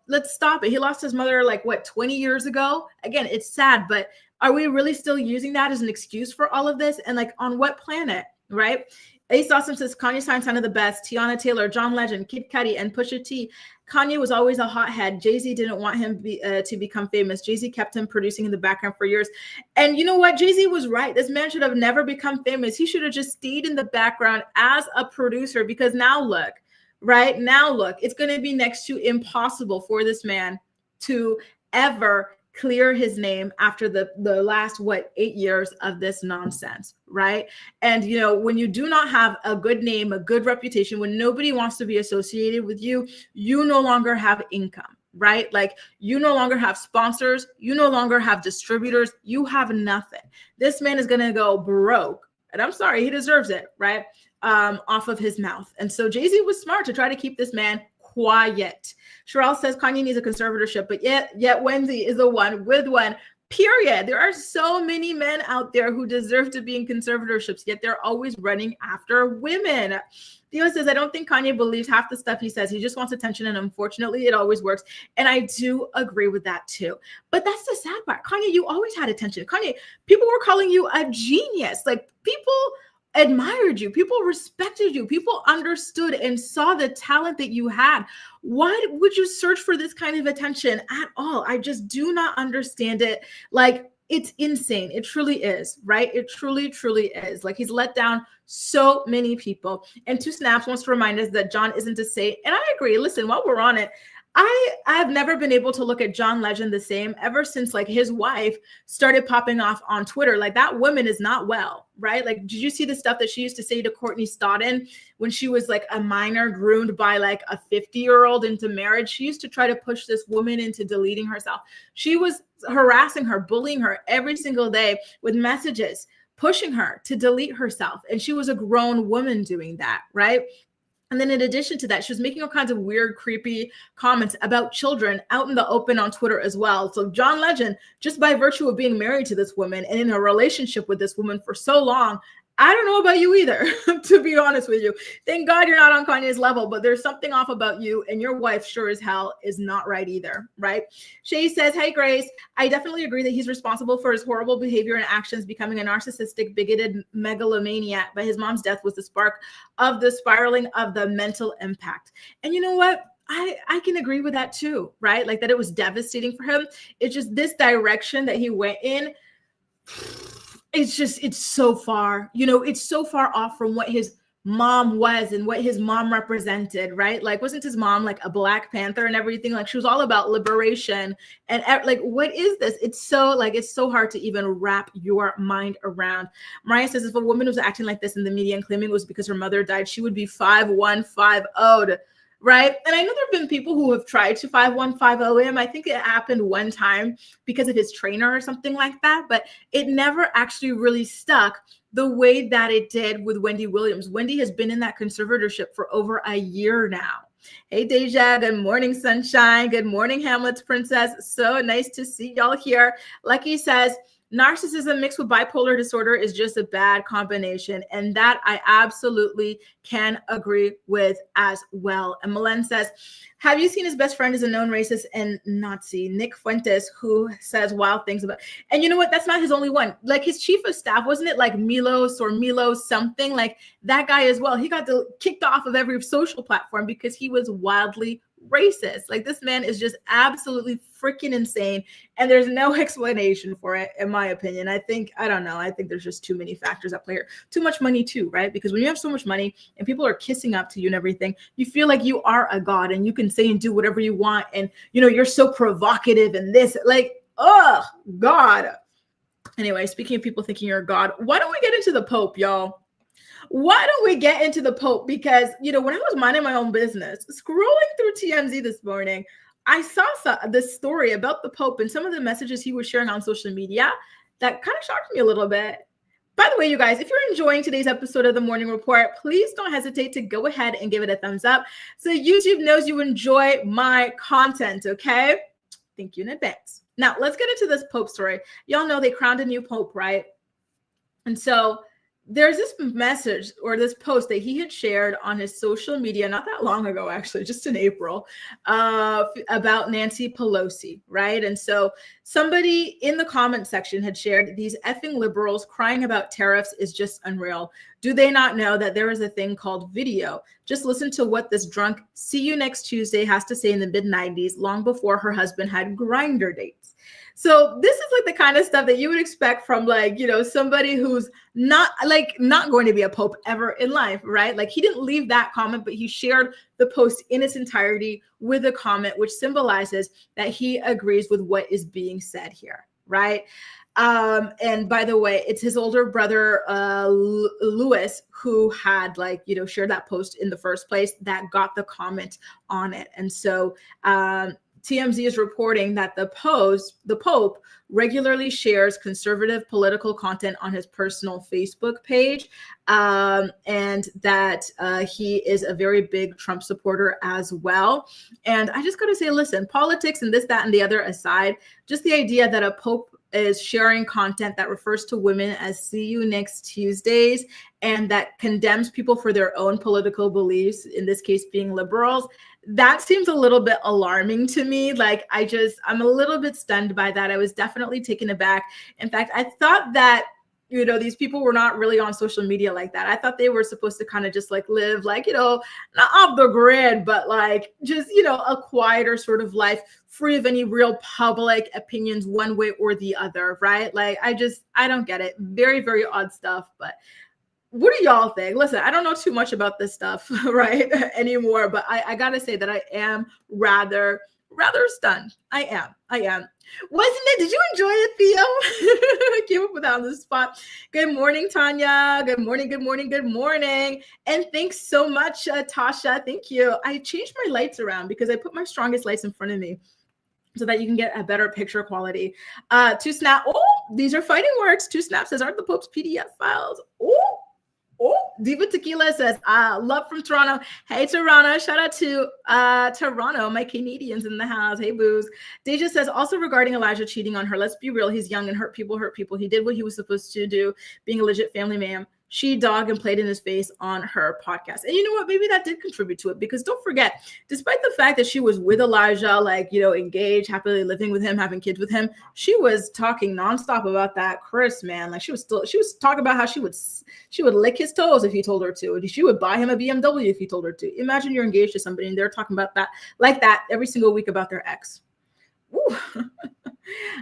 Let's stop it. He lost his mother 20 years ago. Again, it's sad, but are we really still using that as an excuse for all of this? And on what planet, right? Ace Awesome says, Kanye signed Sign of the Best, Tiana Taylor, John Legend, Kid Cudi, and Pusha T. Kanye was always a hothead. Jay-Z didn't want him to become famous. Jay-Z kept him producing in the background for years. And you know what? Jay-Z was right. This man should have never become famous. He should have just stayed in the background as a producer, because now look, right? Now look, it's going to be next to impossible for this man to ever clear his name after the last 8 years of this nonsense, right? And when you do not have a good name, a good reputation, when nobody wants to be associated with you, you no longer have income, right? You no longer have sponsors, you no longer have distributors, you have nothing. This man is gonna go broke, and I'm sorry, he deserves it, right? Off of his mouth. And so Jay-Z was smart to try to keep this man quiet. Sherelle says Kanye needs a conservatorship, but yet Wendy is the one with one. Period. There are so many men out there who deserve to be in conservatorships, yet they're always running after women. Theo says, I don't think Kanye believes half the stuff he says. He just wants attention, and unfortunately, it always works. And I do agree with that too. But that's the sad part. Kanye, you always had attention. Kanye, people were calling you a genius. People admired you, people respected you, people understood and saw the talent that you had. Why would you search for this kind of attention at all? I just do not understand it. It's insane. It truly is, right? It truly, truly is. He's let down so many people. And Two Snaps wants to remind us that John isn't a saint. And I agree. Listen, while we're on it, I've never been able to look at John Legend the same ever since his wife started popping off on Twitter. That woman is not well, right? Did you see the stuff that she used to say to Courtney Stodden when she was a minor groomed by a 50-year-old into marriage? She used to try to push this woman into deleting herself. She was harassing her, bullying her every single day with messages, pushing her to delete herself. And she was a grown woman doing that, right? And then in addition to that, she was making all kinds of weird, creepy comments about children out in the open on Twitter as well. So John Legend, just by virtue of being married to this woman and in a relationship with this woman for so long, I don't know about you either, to be honest with you. Thank God you're not on Kanye's level, but there's something off about you, and your wife sure as hell is not right either, right? Shay says, hey, Grace, I definitely agree that he's responsible for his horrible behavior and actions, becoming a narcissistic, bigoted megalomaniac, but his mom's death was the spark of the spiraling of the mental impact. And you know what? I can agree with that too, right? That it was devastating for him. It's just this direction that he went in. It's so far, it's so far off from what his mom was and what his mom represented, right? Wasn't his mom a Black Panther and everything? She was all about liberation. And what is this? It's so hard to even wrap your mind around. Mariah says, if a woman was acting like this in the media and claiming it was because her mother died, she would be 5150'd. Right. And I know there have been people who have tried to 5150 him. I think it happened one time because of his trainer or something like that, but it never actually really stuck the way that it did with Wendy Williams. Wendy has been in that conservatorship for over a year now. Hey, Deja. Good morning, sunshine. Good morning, Hamlet's princess. So nice to see y'all here. Lucky says, narcissism mixed with bipolar disorder is just a bad combination. And that I absolutely can agree with as well. And Malen says, have you seen his best friend is a known racist and Nazi, Nick Fuentes, who says wild things about, and you know what? That's not his only one. Like his chief of staff, wasn't it like Milos or Milo something? Like that guy as well. He got kicked off of every social platform because he was wildly racist. Like this man is just absolutely freaking insane. And there's no explanation for it, in my opinion. I don't know. I think there's just too many factors at play here. Too much money too, right? Because when you have so much money and people are kissing up to you and everything, you feel like you are a god and you can say and do whatever you want. And, you know, you're so provocative and this, like, oh, God. Anyway, speaking of people thinking you're a god, why don't we get into the Pope, y'all? Why don't we get into the Pope? Because, you know, when I was minding my own business, scrolling through TMZ this morning, I saw this story about the Pope and some of the messages he was sharing on social media that kind of shocked me a little bit. By the way, you guys, if you're enjoying today's episode of the Morning Report, please don't hesitate to go ahead and give it a thumbs up so YouTube knows you enjoy my content, okay? Thank you in advance. Now, let's get into this Pope story. Y'all know they crowned a new Pope, right? And so there's this message or this post that he had shared on his social media not that long ago, actually, just in April, about Nancy Pelosi, right? And so somebody in the comment section had shared, these effing liberals crying about tariffs is just unreal. Do they not know that there is a thing called video? Just listen to what this drunk see you next Tuesday has to say in the mid-90s, long before her husband had grinder dates. So this is like the kind of stuff that you would expect from like, you know, somebody who's not going to be a pope ever in life, right? Like he didn't leave that comment, but he shared the post in its entirety with a comment, which symbolizes that he agrees with what is being said here, right? And by the way, it's his older brother, Louis, who had shared that post in the first place that got the comment on it. And so, TMZ is reporting that the Pope regularly shares conservative political content on his personal Facebook page, and that he is a very big Trump supporter as well. And I just got to say, listen, politics and this, that, and the other aside, just the idea that a Pope is sharing content that refers to women as see you next Tuesdays and that condemns people for their own political beliefs, in this case being liberals, that seems a little bit alarming to me. Like I'm a little bit stunned by that. I was definitely taken aback. In fact, I thought that, you know, these people were not really on social media like that. I thought they were supposed to kind of just like live like, you know, not off the grid, but like just, you know, a quieter sort of life, free of any real public opinions one way or the other, right? Like I don't get it. Very, very odd stuff. But what do y'all think? Listen, I don't know too much about this stuff, right, anymore, but I gotta say that I am rather stunned. I am. Wasn't it? Did you enjoy it, Theo? I came up with that on the spot. Good morning, Tanya. Good morning. And thanks so much, Tasha. Thank you. I changed my lights around because I put my strongest lights in front of me so that you can get a better picture quality. Two Snap. Oh, these are fighting words. Two Snap says, aren't the Pope's PDF files? Oh, Diva Tequila says, love from Toronto. Hey, Toronto. Shout out to Toronto, my Canadians in the house. Hey, booze. Deja says, also regarding Elijah cheating on her, let's be real. He's young and hurt people. He did what he was supposed to do, being a legit family man. She dogged and played in his face on her podcast. And you know what? Maybe that did contribute to it, because don't forget, despite the fact that she was with Elijah, like, you know, engaged, happily living with him, having kids with him, she was talking nonstop about that Chris, man. Like she was talking about how she would lick his toes if he told her to. And she would buy him a BMW if he told her to. Imagine you're engaged to somebody and they're talking about that like that every single week about their ex. Ooh.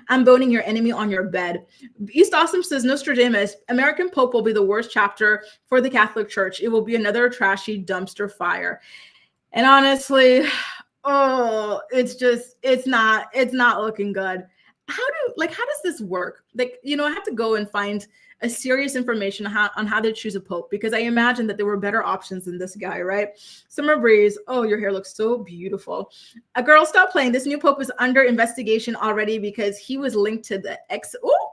I'm boning your enemy on your bed. East Awesome says, Nostradamus, American Pope will be the worst chapter for the Catholic Church. It will be another trashy dumpster fire. And honestly, it's not looking good. How does this work? Like, you know, I have to go and find a serious information on how to choose a pope, because I imagine that there were better options than this guy, right? Summer Breeze, oh, your hair looks so beautiful. A girl, stop playing. This new pope is under investigation already because he was linked to the ex. Oh,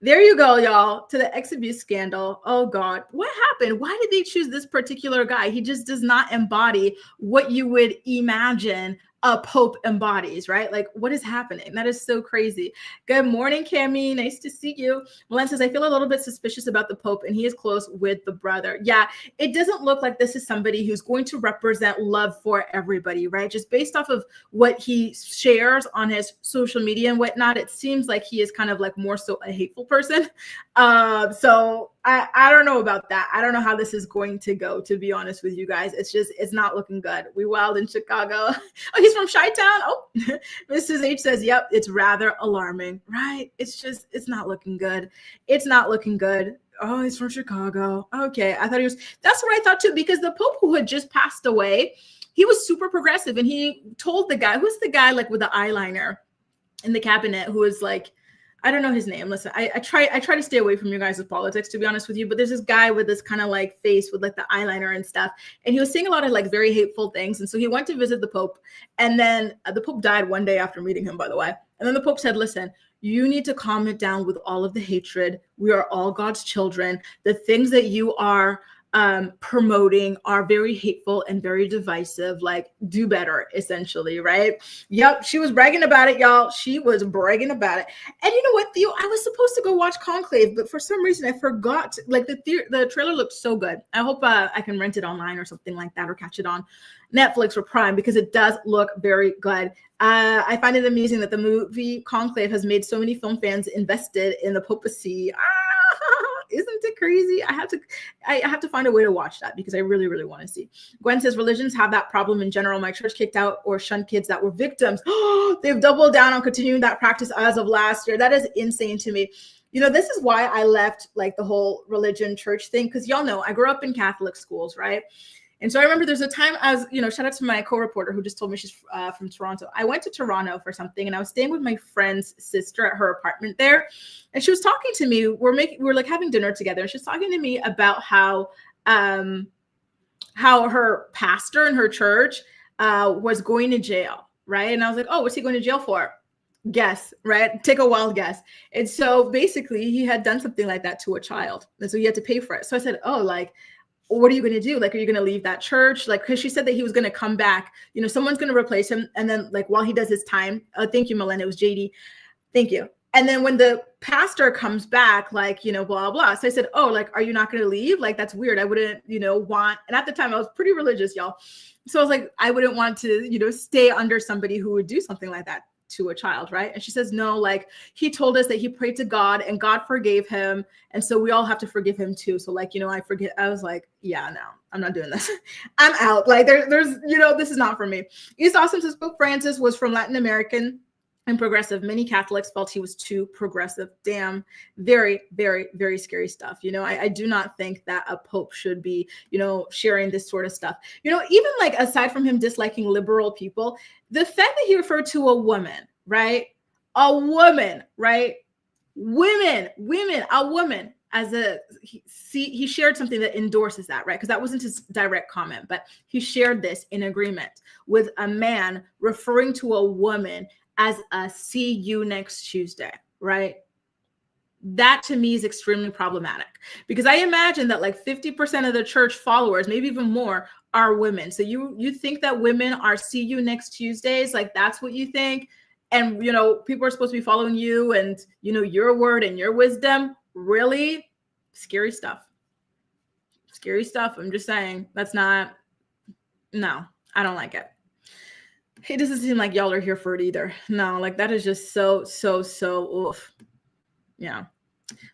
There you go, y'all, to the ex-abuse scandal. Oh God, what happened? Why did they choose this particular guy? He just does not embody what you would imagine a pope embodies, right? Like, what is happening? That is so crazy. Good morning, Cami. Nice to see you. Milan says, I feel a little bit suspicious about the pope, and he is close with the brother. Yeah, it doesn't look like this is somebody who's going to represent love for everybody, right? Just based off of what he shares on his social media and whatnot, it seems like he is kind of like more so a hateful person. So I don't know about that. I don't know how this is going to go, to be honest with you guys. It's not looking good. We wild in Chicago. Oh, he's from Chi-Town. Oh, Mrs. H says, yep, it's rather alarming, right? It's not looking good. It's not looking good. Oh, he's from Chicago. Okay. I thought that's what I thought too, because the Pope who had just passed away, he was super progressive. And he told the guy, who's the guy like with the eyeliner in the cabinet, who is like, I don't know his name. Listen, I try to stay away from you guys' politics, to be honest with you, but there's this guy with this kind of like face with like the eyeliner and stuff. And he was saying a lot of like very hateful things. And so he went to visit the Pope. And then the Pope died one day after meeting him, by the way. And then the Pope said, listen, you need to calm it down with all of the hatred. We are all God's children. The things that you are promoting are very hateful and very divisive. Like, do better, essentially, right? Yep, she was bragging about it, y'all. She was bragging about it. And you know what, Theo? I was supposed to go watch Conclave, but for some reason I forgot. Like the trailer looked so good. I hope I can rent it online or something like that, or catch it on Netflix or Prime, because it does look very good. I find it amusing that the movie Conclave has made so many film fans invested in the papacy. Isn't it crazy? I have to find a way to watch that, because I really, really want to see. Gwen says, religions have that problem in general. My church kicked out or shunned kids that were victims. They've doubled down on continuing that practice as of last year. That is insane to me. You know, this is why I left like the whole religion church thing, because y'all know I grew up in Catholic schools, right? And so I remember there's a time shout out to my co-reporter who just told me she's from Toronto. I went to Toronto for something, and I was staying with my friend's sister at her apartment there. And she was talking to me. We're like having dinner together. And she's talking to me about how her pastor in her church was going to jail, right? And I was like, oh, what's he going to jail for? Guess, right? Take a wild guess. And so basically he had done something like that to a child. And so he had to pay for it. So I said, oh, like, what are you going to do? Like, are you going to leave that church? Like, because she said that he was going to come back, someone's going to replace him. And then like, while he does his time, thank you, Melena, it was JD. Thank you. And then when the pastor comes back, like, blah, blah. So I said, oh, like, are you not going to leave? Like, that's weird. I wouldn't, want, and at the time I was pretty religious, y'all. So I was like, I wouldn't want to, stay under somebody who would do something like that to a child, right? And she says, no, like, he told us that he prayed to God and God forgave him. And so we all have to forgive him too. So like, I forget. I was like, yeah, no, I'm not doing this. I'm out. Like there's, this is not for me. East Austin says Pope Francis was from Latin American and progressive. Many Catholics felt he was too progressive. Damn, very, very, very scary stuff. I do not think that a pope should be, sharing this sort of stuff. Even like aside from him disliking liberal people, the fact that he referred to a woman, right? A woman, right? A woman as he shared something that endorses that, right? Because that wasn't his direct comment, but he shared this in agreement with a man referring to a woman as a see you next Tuesday, right? That to me is extremely problematic, because I imagine that like 50% of the church followers, maybe even more, are women. So you think that women are see you next Tuesdays? Like that's what you think? And, people are supposed to be following you and, your word and your wisdom. Really? Scary stuff. Scary stuff. I'm just saying no, I don't like it. It doesn't seem like y'all are here for it either. No, like that is just so oof. Yeah.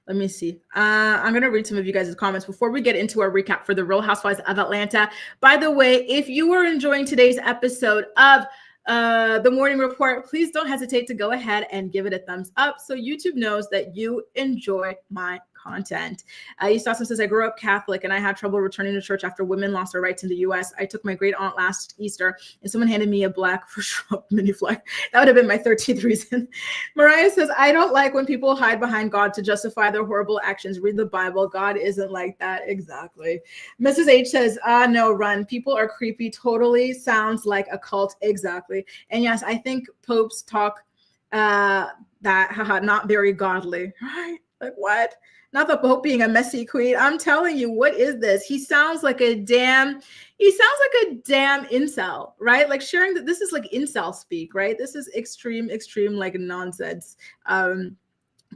Let me see. I'm going to read some of you guys' comments before we get into our recap for the Real Housewives of Atlanta. By the way, if you are enjoying today's episode of the Morning Report, please don't hesitate to go ahead and give it a thumbs up so YouTube knows that you enjoy my content. East Austin says, I grew up Catholic and I had trouble returning to church after women lost their rights in the U.S. I took my great aunt last Easter and someone handed me a black for Trump mini flag. That would have been my 13th reason. Mariah says, I don't like when people hide behind God to justify their horrible actions. Read the Bible. God isn't like that. Exactly. Mrs. H says, no, run. People are creepy. Totally sounds like a cult. Exactly. And yes, I think popes talk that not very godly, right? Like, what? Not the Pope being a messy queen. I'm telling you, what is this? He sounds like a damn incel, right? Like sharing that this is like incel speak, right? This is extreme, like nonsense.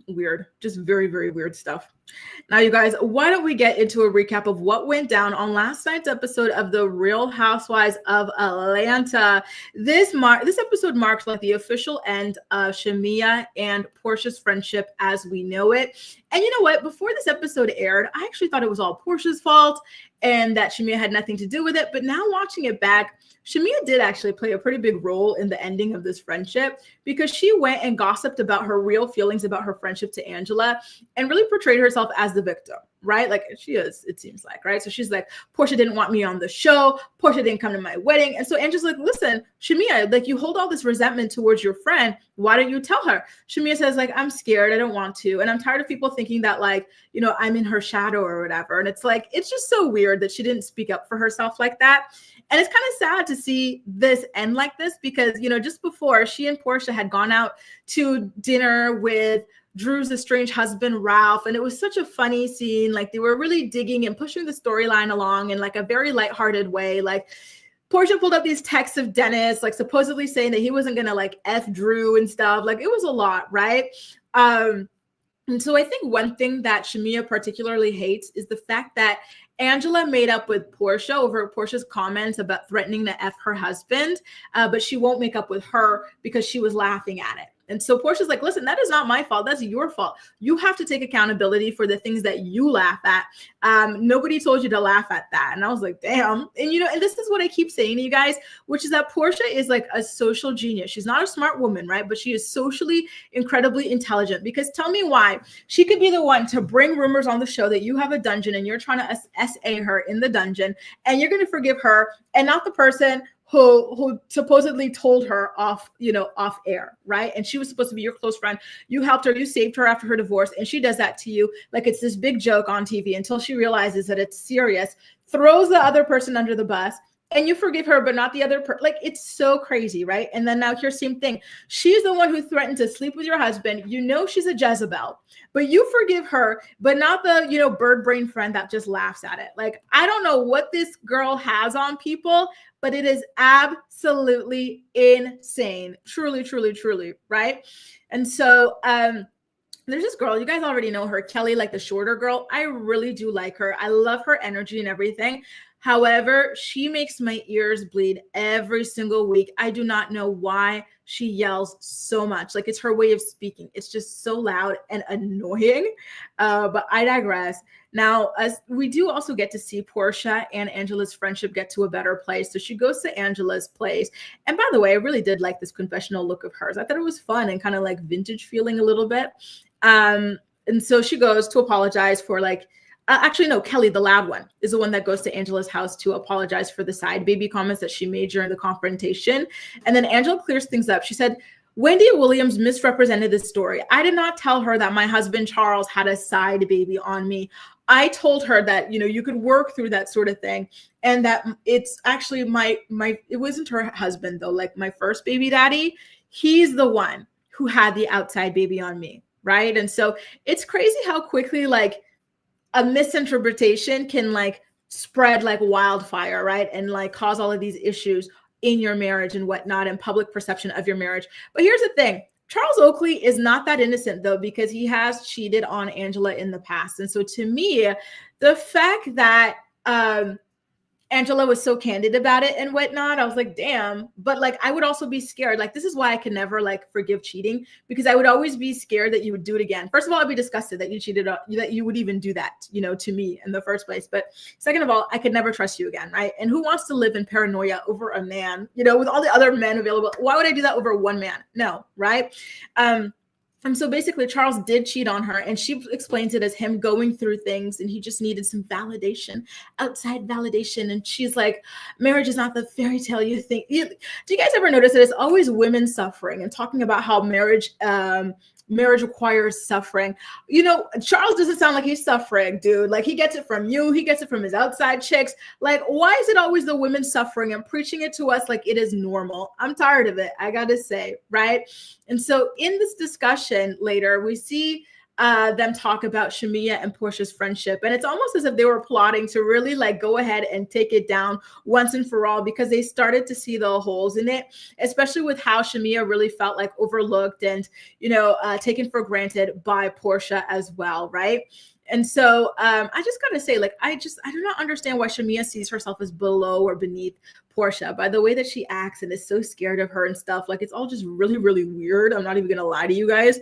Weird, just very, very weird stuff. Now, you guys, why don't we get into a recap of what went down on last night's episode of The Real Housewives of Atlanta? This episode marks like the official end of Shamea and Porsha's friendship as we know it. And you know what? Before this episode aired, I actually thought it was all Porsha's fault and that Shamea had nothing to do with it. But now watching it back, Shamea did actually play a pretty big role in the ending of this friendship because she went and gossiped about her real feelings about her friendship to Angela and really portrayed herself as the victim, right? Like she is, it seems like, right? So she's like, Porsha didn't want me on the show. Porsha didn't come to my wedding. And so Angela's like, listen, Shamea, like you hold all this resentment towards your friend. Why don't you tell her? Shamea says like, I'm scared. I don't want to. And I'm tired of people thinking that like, you know, I'm in her shadow or whatever. And it's like, it's just so weird that she didn't speak up for herself like that. And it's kind of sad to see this end like this because, you know, just before she and Porsha had gone out to dinner with Drew's estranged husband, Ralph. And it was such a funny scene. Like they were really digging and pushing the storyline along in like a very lighthearted way. Like Porsha pulled up these texts of Dennis, like supposedly saying that he wasn't going to like F Drew and stuff. Like it was a lot, right? And so I think one thing that Shamea particularly hates is the fact that Angela made up with Porsha over Porsha's comments about threatening to F her husband, but she won't make up with her because she was laughing at it. And so Porsha's like, listen, that is not my fault. That's your fault. You have to take accountability for the things that you laugh at. Nobody told you to laugh at that. And I was like, damn. And, you know, and this is what I keep saying to you guys, which is that Porsha is like a social genius. She's not a smart woman, right? But she is socially incredibly intelligent because tell me why. She could be the one to bring rumors on the show that you have a dungeon and you're trying to SA her in the dungeon and you're going to forgive her and not the person who supposedly told her off air, right? And she was supposed to be your close friend. You helped her, you saved her after her divorce, and she does that to you like it's this big joke on TV until she realizes that it's serious, throws the other person under the bus, and you forgive her, but not the other person. Like, it's so crazy, right? And then now here's the same thing. She's the one who threatened to sleep with your husband. You know she's a Jezebel, but you forgive her, but not the, bird brain friend that just laughs at it. Like, I don't know what this girl has on people, but it is absolutely insane. Truly, truly, truly, right? And so there's this girl, you guys already know her, Kelly, like the shorter girl. I really do like her. I love her energy and everything. However, she makes my ears bleed every single week. I do not know why she yells so much. Like, it's her way of speaking. It's just so loud and annoying. But I digress. Now, as we do also get to see Porsha and Angela's friendship get to a better place. So she goes to Angela's place. And by the way, I really did like this confessional look of hers. I thought it was fun and kind of like vintage feeling a little bit. And so she goes to apologize for actually, no, Kelly, the loud one, is the one that goes to Angela's house to apologize for the side baby comments that she made during the confrontation. And then Angela clears things up. She said, Wendy Williams misrepresented this story. I did not tell her that my husband, Charles, had a side baby on me. I told her that, you could work through that sort of thing. And that it's actually it wasn't her husband though. Like my first baby daddy, he's the one who had the outside baby on me. Right. And so it's crazy how quickly a misinterpretation can spread like wildfire, right? And cause all of these issues in your marriage and whatnot and public perception of your marriage. But here's the thing. Charles Oakley is not that innocent though, because he has cheated on Angela in the past. And so to me, the fact that Angela was so candid about it and whatnot, I was like, damn. But I would also be scared. This is why I could never forgive cheating, because I would always be scared that you would do it again. First of all, I'd be disgusted that you cheated, that you would even do that, to me in the first place. But second of all, I could never trust you again, right? And who wants to live in paranoia over a man, with all the other men available? Why would I do that over one man? No, right? And so basically Charles did cheat on her, and she explains it as him going through things and he just needed some validation, outside validation. And she's like, marriage is not the fairy tale you think. Do you guys ever notice that it's always women suffering and talking about how marriage requires suffering? Charles doesn't sound like he's suffering, dude. He gets it from you. He gets it from his outside chicks. Why is it always the women suffering and preaching it to us like it is normal? I'm tired of it, I gotta say, right? And so in this discussion later, we see them talk about Shamea and Porsha's friendship. And it's almost as if they were plotting to really like go ahead and take it down once and for all, because they started to see the holes in it, especially with how Shamea really felt like overlooked and, taken for granted by Porsha as well, right? And so I just got to say, like, I do not understand why Shamea sees herself as below or beneath Porsha by the way that she acts and is so scared of her and stuff. Like, it's all just really, really weird. I'm not even going to lie to you guys.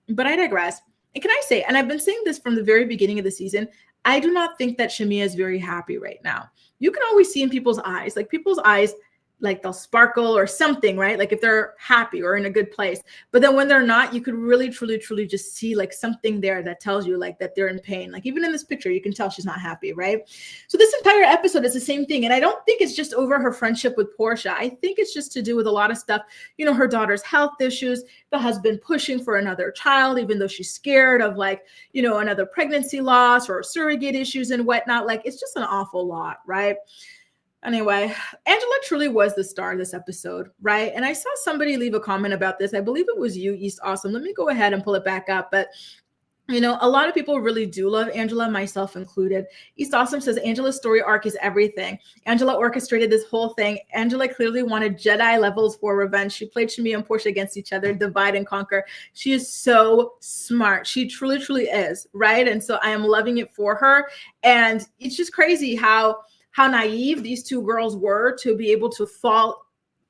But I digress. And can I say, and I've been saying this from the very beginning of the season, I do not think that Shamea is very happy right now. You can always see in people's eyes, like they'll sparkle or something, right? Like if they're happy or in a good place. But then when they're not, you could really, truly, truly just see like something there that tells you like that they're in pain. Like even in this picture, you can tell she's not happy, right? So this entire episode is the same thing. And I don't think it's just over her friendship with Porsha. I think it's just to do with a lot of stuff, her daughter's health issues, the husband pushing for another child, even though she's scared of like, another pregnancy loss or surrogate issues and whatnot. Like it's just an awful lot, right? Anyway, Angela truly was the star of this episode, right? And I saw somebody leave a comment about this. I believe it was you, East Awesome. Let me go ahead and pull it back up. But, a lot of people really do love Angela, myself included. East Awesome says Angela's story arc is everything. Angela orchestrated this whole thing. Angela clearly wanted Jedi levels for revenge. She played Shamea and Porsha against each other, divide and conquer. She is so smart. She truly, truly is, right? And so I am loving it for her. And it's just crazy how naive these two girls were to be able to fall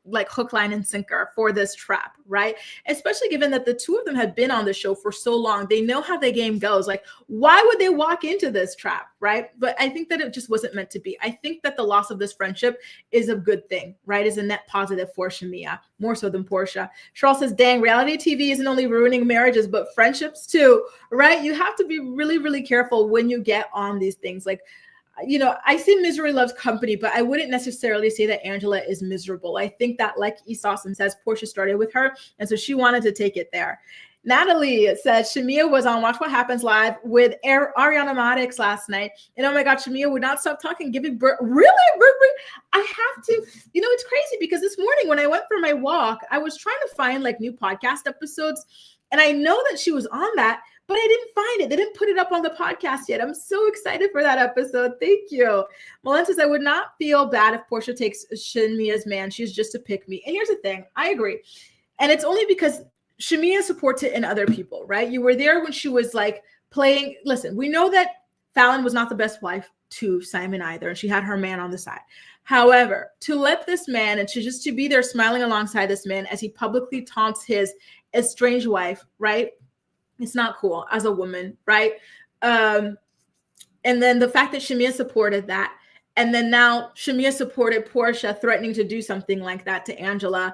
like hook, line, and sinker for this trap, right? Especially given that the two of them had been on the show for so long. They know how the game goes. Like, why would they walk into this trap, right? But I think that it just wasn't meant to be. I think that the loss of this friendship is a good thing, right? Is a net positive for Shamea, more so than Porsha. Cheryl says, dang, reality TV isn't only ruining marriages, but friendships too, right? You have to be really, really careful when you get on these things. Like, I see misery loves company, but I wouldn't necessarily say that Angela is miserable. I think that, like East Austin says, Porsha started with her, and so she wanted to take it there. Natalie said Shamea was on Watch What Happens Live with Ariana Madix last night. And oh my God, Shamea would not stop talking, giving birth. Really? I have to, it's crazy because this morning when I went for my walk, I was trying to find like new podcast episodes. And I know that she was on that, but I didn't find it. They didn't put it up on the podcast yet. I'm so excited for that episode. Thank you. Malin says, I would not feel bad if Porsha takes Shamea's man. She's just a pick me. And here's the thing. I agree. And it's only because Shamea supports it in other people, right? You were there when she was like playing. Listen, we know that Fallon was not the best wife to Simon either. And she had her man on the side. However, to let this man and to be there smiling alongside this man as he publicly taunts his estranged wife, right? It's not cool as a woman, right? And then the fact that Shamea supported that, and then now Shamea supported Porsha threatening to do something like that to Angela.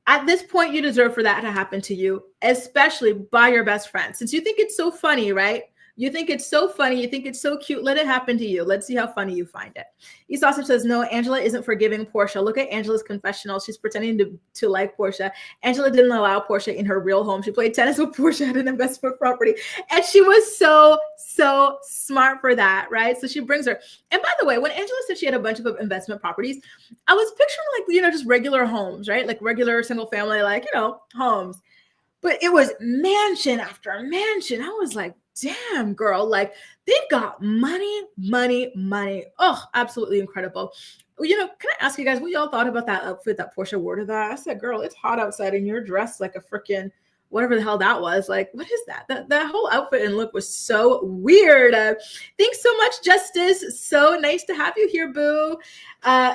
At this point, you deserve for that to happen to you, especially by your best friend. Since you think it's so funny, right? You think it's so funny. You think it's so cute. Let it happen to you. Let's see how funny you find it. East Austin says, no, Angela isn't forgiving Porsha. Look at Angela's confessional. She's pretending to like Porsha. Angela didn't allow Porsha in her real home. She played tennis with Porsha, had an investment property. And she was so smart for that, right? So she brings her. And by the way, when Angela said she had a bunch of investment properties, I was picturing like, just regular homes, right? Like regular single family, like, homes. But it was mansion after mansion. I was like, damn, girl, like they've got money. Oh, absolutely incredible. Can I ask you guys what y'all thought about that outfit that Porsha wore to that? I said, girl, it's hot outside and you're dressed like a freaking whatever the hell that was. Like, what is that? That whole outfit and look was so weird. Thanks so much, Justice. So nice to have you here, boo.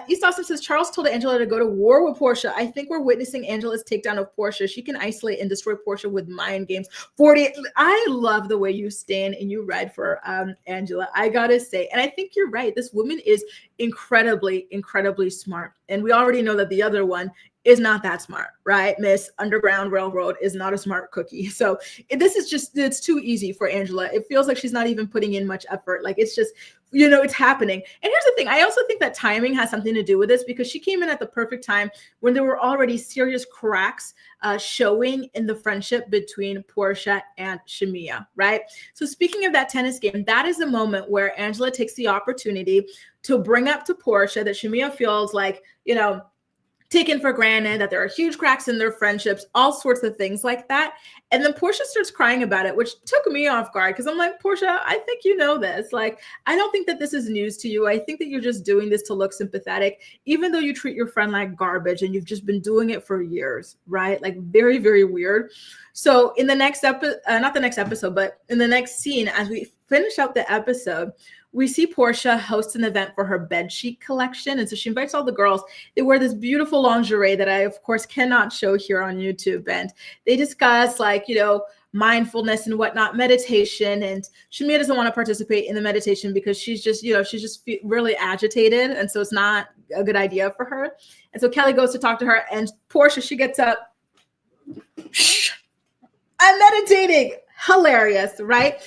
East Austin says, Charles told Angela to go to war with Porsha. I think we're witnessing Angela's takedown of Porsha. She can isolate and destroy Porsha with mind games. 40. I love the way you stand and you ride for Angela. I gotta say, and I think you're right. This woman is incredibly, incredibly smart. And we already know that the other one is not that smart, right? Miss Underground Railroad is not a smart cookie. So this is just, it's too easy for Angela. It feels like she's not even putting in much effort. Like it's just, it's happening. And here's the thing. I also think that timing has something to do with this because she came in at the perfect time when there were already serious cracks showing in the friendship between Porsha and Shamea, right? So speaking of that tennis game, that is the moment where Angela takes the opportunity to bring up to Porsha that Shamea feels like, taken for granted, that there are huge cracks in their friendships, all sorts of things like that. And then Porsha starts crying about it, which took me off guard because I'm like, Porsha, I think you know this. Like, I don't think that this is news to you. I think that you're just doing this to look sympathetic, even though you treat your friend like garbage and you've just been doing it for years, right? Like, very, very weird. So in the next episode, not the next episode, but in the next scene, as we finish out the episode, we see Porsha host an event for her bedsheet collection. And so she invites all the girls. They wear this beautiful lingerie that I, of course, cannot show here on YouTube. And they discuss, like, you know, mindfulness and whatnot, meditation. And Shamea doesn't want to participate in the meditation because she's just, you know, she's just really agitated. And so it's not a good idea for her. And so Kelly goes to talk to her, and Porsha, she gets up. I'm meditating. Hilarious, right?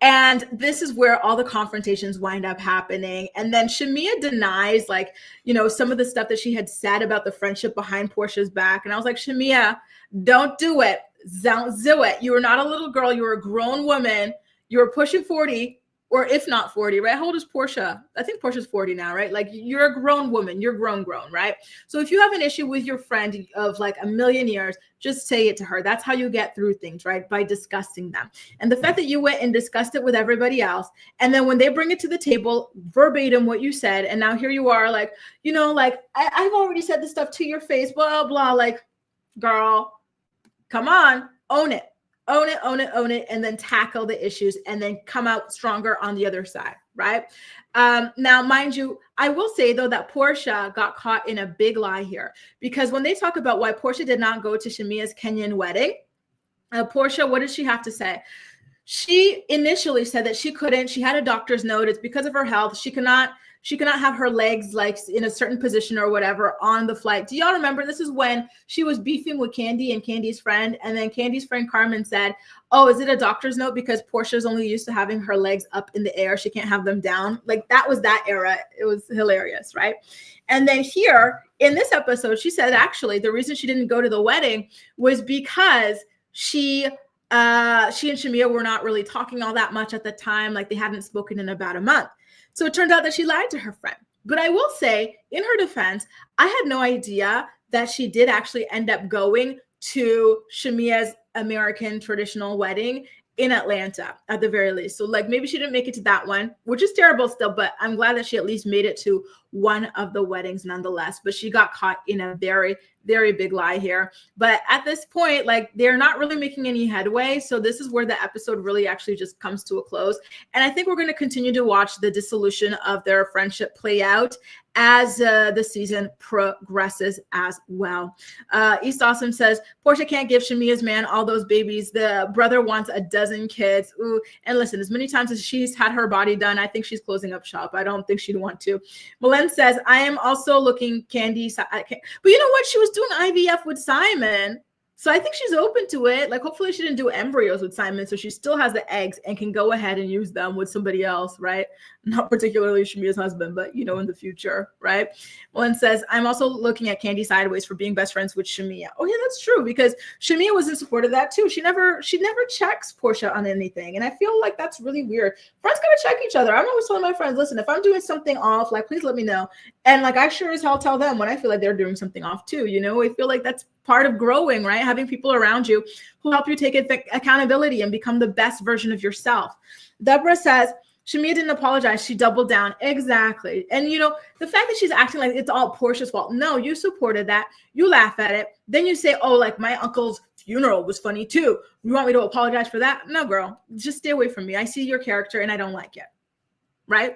And this is where all the confrontations wind up happening. And then Shamea denies, like, you know, some of the stuff that she had said about the friendship behind Porsha's back. And I was like, Shamea, don't do it. Don't do it. You are not a little girl. You are a grown woman. You are pushing 40, or if not 40, right? How old is Porsha? I think Porsha's 40 now, right? Like, you're a grown woman. You're grown, right? So if you have an issue with your friend of like a million years, just say it to her. That's how you get through things, right? By discussing them. And the fact that you went and discussed it with everybody else, and then when they bring it to the table, verbatim what you said, and now here you are, like, you know, like, I've already said this stuff to your face, blah, blah, like, girl, come on, own it. Own it, and then tackle the issues and then come out stronger on the other side, right? Now, mind you, I will say, though, that Porsha got caught in a big lie here, because when they talk about why Porsha did not go to Shamea's Kenyan wedding, Porsha, what did she have to say? She initially said that she couldn't. She had a doctor's note. It's because of her health. She cannot have her legs like in a certain position or whatever on the flight. Do y'all remember? This is when she was beefing with Candy and Candy's friend. And then Candy's friend Carmen said, oh, is it a doctor's note? Because Portia's only used to having her legs up in the air. She can't have them down. Like, that was that era. It was hilarious, right? And then here in this episode, she said, actually, the reason she didn't go to the wedding was because she and Shamea were not really talking all that much at the time. Like, they hadn't spoken in about a month. So it turned out that she lied to her friend. But I will say, in her defense, I had no idea that she did actually end up going to Shamea's American traditional wedding in Atlanta, at the very least. So, like, maybe she didn't make it to that one, which is terrible still, but I'm glad that she at least made it to one of the weddings nonetheless. But she got caught in a very, very big lie here. But at this point, like, they're not really making any headway. So this is where the episode really actually just comes to a close. And I think we're going to continue to watch the dissolution of their friendship play out as the season progresses as well. East Awesome says, Porsha can't give Shamea's man all those babies. The brother wants a dozen kids. Ooh. And listen, as many times as she's had her body done, I think she's closing up shop. I don't think she'd want to. Malen says, I am also looking Candy. But you know what? She was doing IVF with Simon. So I think she's open to it. Like, hopefully she didn't do embryos with Simon, so she still has the eggs and can go ahead and use them with somebody else, right? Not particularly Shamea's husband, but, you know, in the future, right? One says, I'm also looking at Candy sideways for being best friends with Shamea. Oh yeah, that's true, because Shamea was in support of that too. She never checks Porsha on anything. And I feel like that's really weird. Friends gotta check each other. I'm always telling my friends, listen, if I'm doing something off, like, please let me know. And like, I sure as hell tell them when I feel like they're doing something off too. You know, I feel like that's part of growing, right? Having people around you who help you take accountability and become the best version of yourself. Deborah says, Shamea didn't apologize. She doubled down. Exactly. And, you know, the fact that she's acting like it's all Porsha's fault. No, you supported that. You laugh at it. Then you say, oh, like, my uncle's funeral was funny too. You want me to apologize for that? No, girl, just stay away from me. I see your character and I don't like it. Right?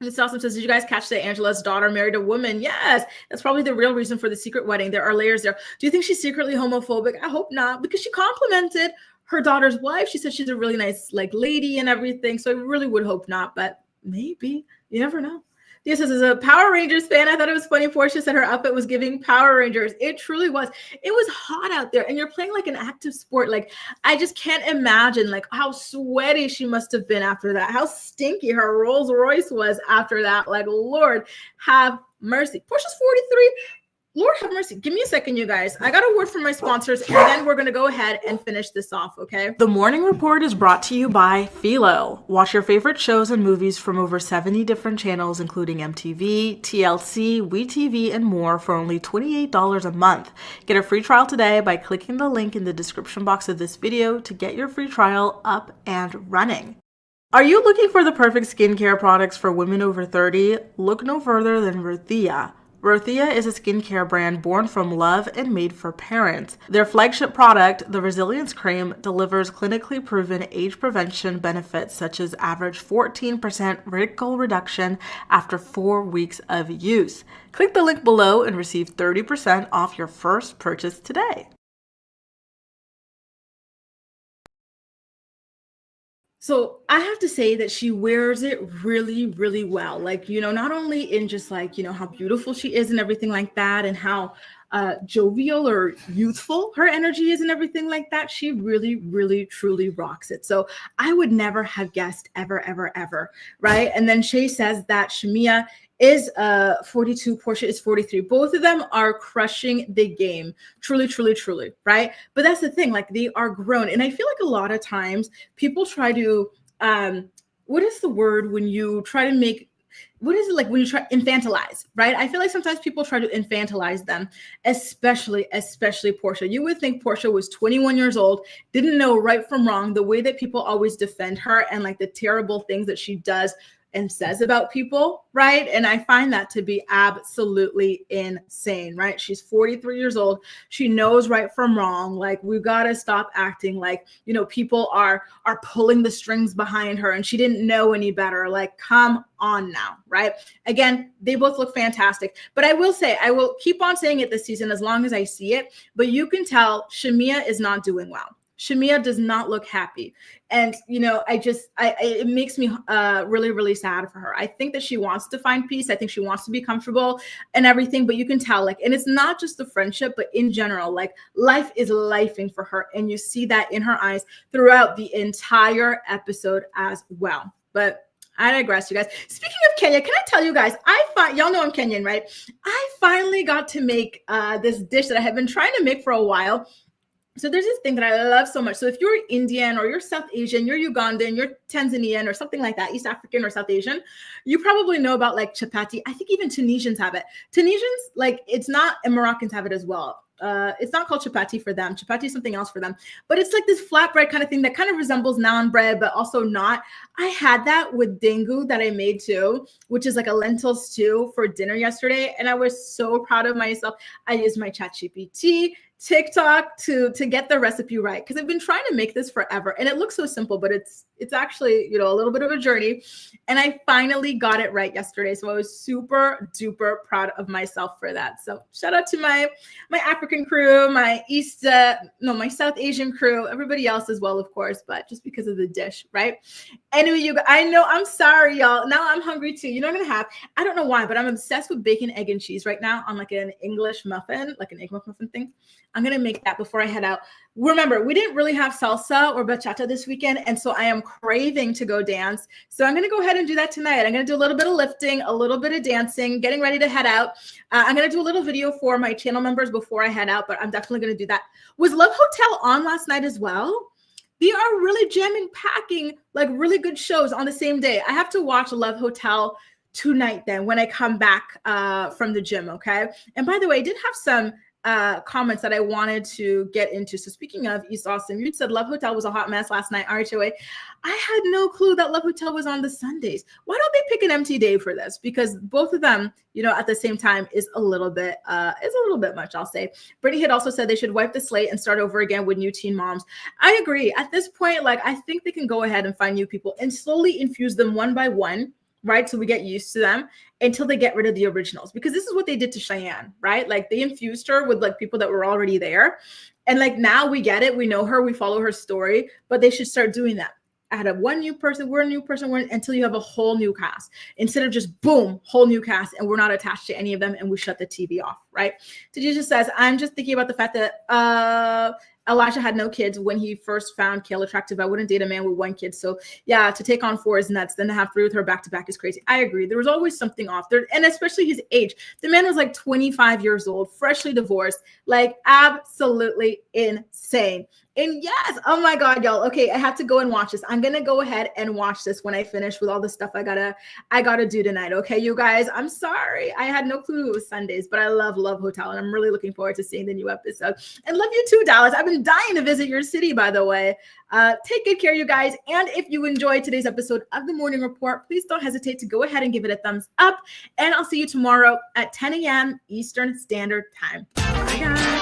This also says, did you guys catch that Angela's daughter married a woman? Yes, that's probably the real reason for the secret wedding. There are layers there. Do you think she's secretly homophobic? I hope not, because she complimented her daughter's wife. She said she's a really nice, like, lady and everything. So I really would hope not, but maybe. You never know. This says, as a Power Rangers fan, I thought it was funny. Porsha said her outfit was giving Power Rangers. It truly was. It was hot out there, and you're playing like an active sport. Like, I just can't imagine like how sweaty she must have been after that. How stinky her Rolls Royce was after that. Like, Lord have mercy. Porsha's 43. Lord have mercy. Give me a second, you guys. I got a word from my sponsors, and then we're going to go ahead and finish this off, okay? The Morning Report is brought to you by Philo. Watch your favorite shows and movies from over 70 different channels, including MTV, TLC, WeTV, and more for only $28 a month. Get a free trial today by clicking the link in the description box of this video to get your free trial up and running. Are you looking for the perfect skincare products for women over 30? Look no further than RHOA. RHOA is a skincare brand born from love and made for parents. Their flagship product, the Resilience Cream, delivers clinically proven age prevention benefits such as average 14% wrinkle reduction after 4 weeks of use. Click the link below and receive 30% off your first purchase today. So I have to say that she wears it really, really well. Like, not only in just like, how beautiful she is and everything like that, and how jovial or youthful her energy is and everything like that. She really, really, truly rocks it. So I would never have guessed ever, ever, ever. Right. And then Shay says that Shamea is 42, Porsha is 43. Both of them are crushing the game. Truly, truly, truly, right? But that's the thing, like they are grown. And I feel like a lot of times people try to, what is the word when you try to make, what is it like when you try infantilize, right? I feel like sometimes people try to infantilize them, especially Porsha. You would think Porsha was 21 years old, didn't know right from wrong, the way that people always defend her and like the terrible things that she does and says about people, right? And I find that to be absolutely insane, right? She's 43 years old. She knows right from wrong. Like, we've got to stop acting like, people are pulling the strings behind her and she didn't know any better. Like, come on now, right? Again, they both look fantastic. But I will say, I will keep on saying it this season as long as I see it. But you can tell Shamea is not doing well. Shamea does not look happy. And, it makes me really, really sad for her. I think that she wants to find peace. I think she wants to be comfortable and everything, but you can tell, like, and it's not just the friendship, but in general, like life is lifing for her. And you see that in her eyes throughout the entire episode as well. But I digress, you guys. Speaking of Kenya, can I tell you guys, y'all know I'm Kenyan, right? I finally got to make this dish that I have been trying to make for a while. So there's this thing that I love so much. So if you're Indian or you're South Asian, you're Ugandan, you're Tanzanian or something like that, East African or South Asian, you probably know about like chapati. I think even Tunisians have it. Tunisians, like, it's not, and Moroccans have it as well. It's not called chapati for them. Chapati is something else for them. But it's like this flatbread kind of thing that kind of resembles naan bread, but also not. I had that with dengu that I made too, which is like a lentil stew for dinner yesterday. And I was so proud of myself. I used my ChatGPT, TikTok to get the recipe right, because I've been trying to make this forever and it looks so simple, but it's actually a little bit of a journey, and I finally got it right yesterday. So I was super duper proud of myself for that. So shout out to my African crew, my South Asian crew, everybody else as well, of course, but just because of the dish, right? Anyway, I know, I'm sorry, y'all. Now I'm hungry too. I'm gonna have, I don't know why, but I'm obsessed with bacon, egg, and cheese right now on like an English muffin, like an egg muffin thing. I'm going to make that before I head out. Remember, we didn't really have salsa or bachata this weekend, and so I am craving to go dance. So I'm going to go ahead and do that tonight. I'm going to do a little bit of lifting, a little bit of dancing, getting ready to head out. I'm going to do a little video for my channel members before I head out, but I'm definitely going to do that. Was Love Hotel on last night as well? They are really jamming, packing like really good shows on the same day. I have to watch Love Hotel tonight then when I come back from the gym, okay? And by the way, I did have some comments that I wanted to get into. So speaking of East Austin, you said Love Hotel was a hot mess last night, RHOA. I had no clue that Love Hotel was on the Sundays. Why don't they pick an empty day for this? Because both of them, at the same time is a little bit much, I'll say. Brittany had also said they should wipe the slate and start over again with new teen moms. I agree. At this point, like, I think they can go ahead and find new people and slowly infuse them one by one, right? So we get used to them until they get rid of the originals, because this is what they did to Cheyenne, right? Like, they infused her with like people that were already there. And like, now we get it. We know her, we follow her story, but they should start doing that. Out of one new person, we're a new person, until you have a whole new cast, instead of just boom, whole new cast, and we're not attached to any of them and we shut the TV off, right? Tanisha says, I'm just thinking about the fact that Elijah had no kids when he first found Kale attractive. I wouldn't date a man with 1 kid. So yeah, to take on 4 is nuts. Then to have 3 with her back to back is crazy. I agree. There was always something off there. And especially his age. The man was like 25 years old, freshly divorced, like absolutely insane. And yes, oh my God, y'all. Okay, I have to go and watch this. I'm gonna go ahead and watch this when I finish with all the stuff I gotta do tonight. Okay, you guys. I'm sorry. I had no clue it was Sundays, but I love Hotel, and I'm really looking forward to seeing the new episode. And love you too, Dallas. I've been dying to visit your city, by the way. Take good care, you guys. And if you enjoyed today's episode of the Morning Report, please don't hesitate to go ahead and give it a thumbs up. And I'll see you tomorrow at 10 a.m. Eastern Standard Time. Bye, guys.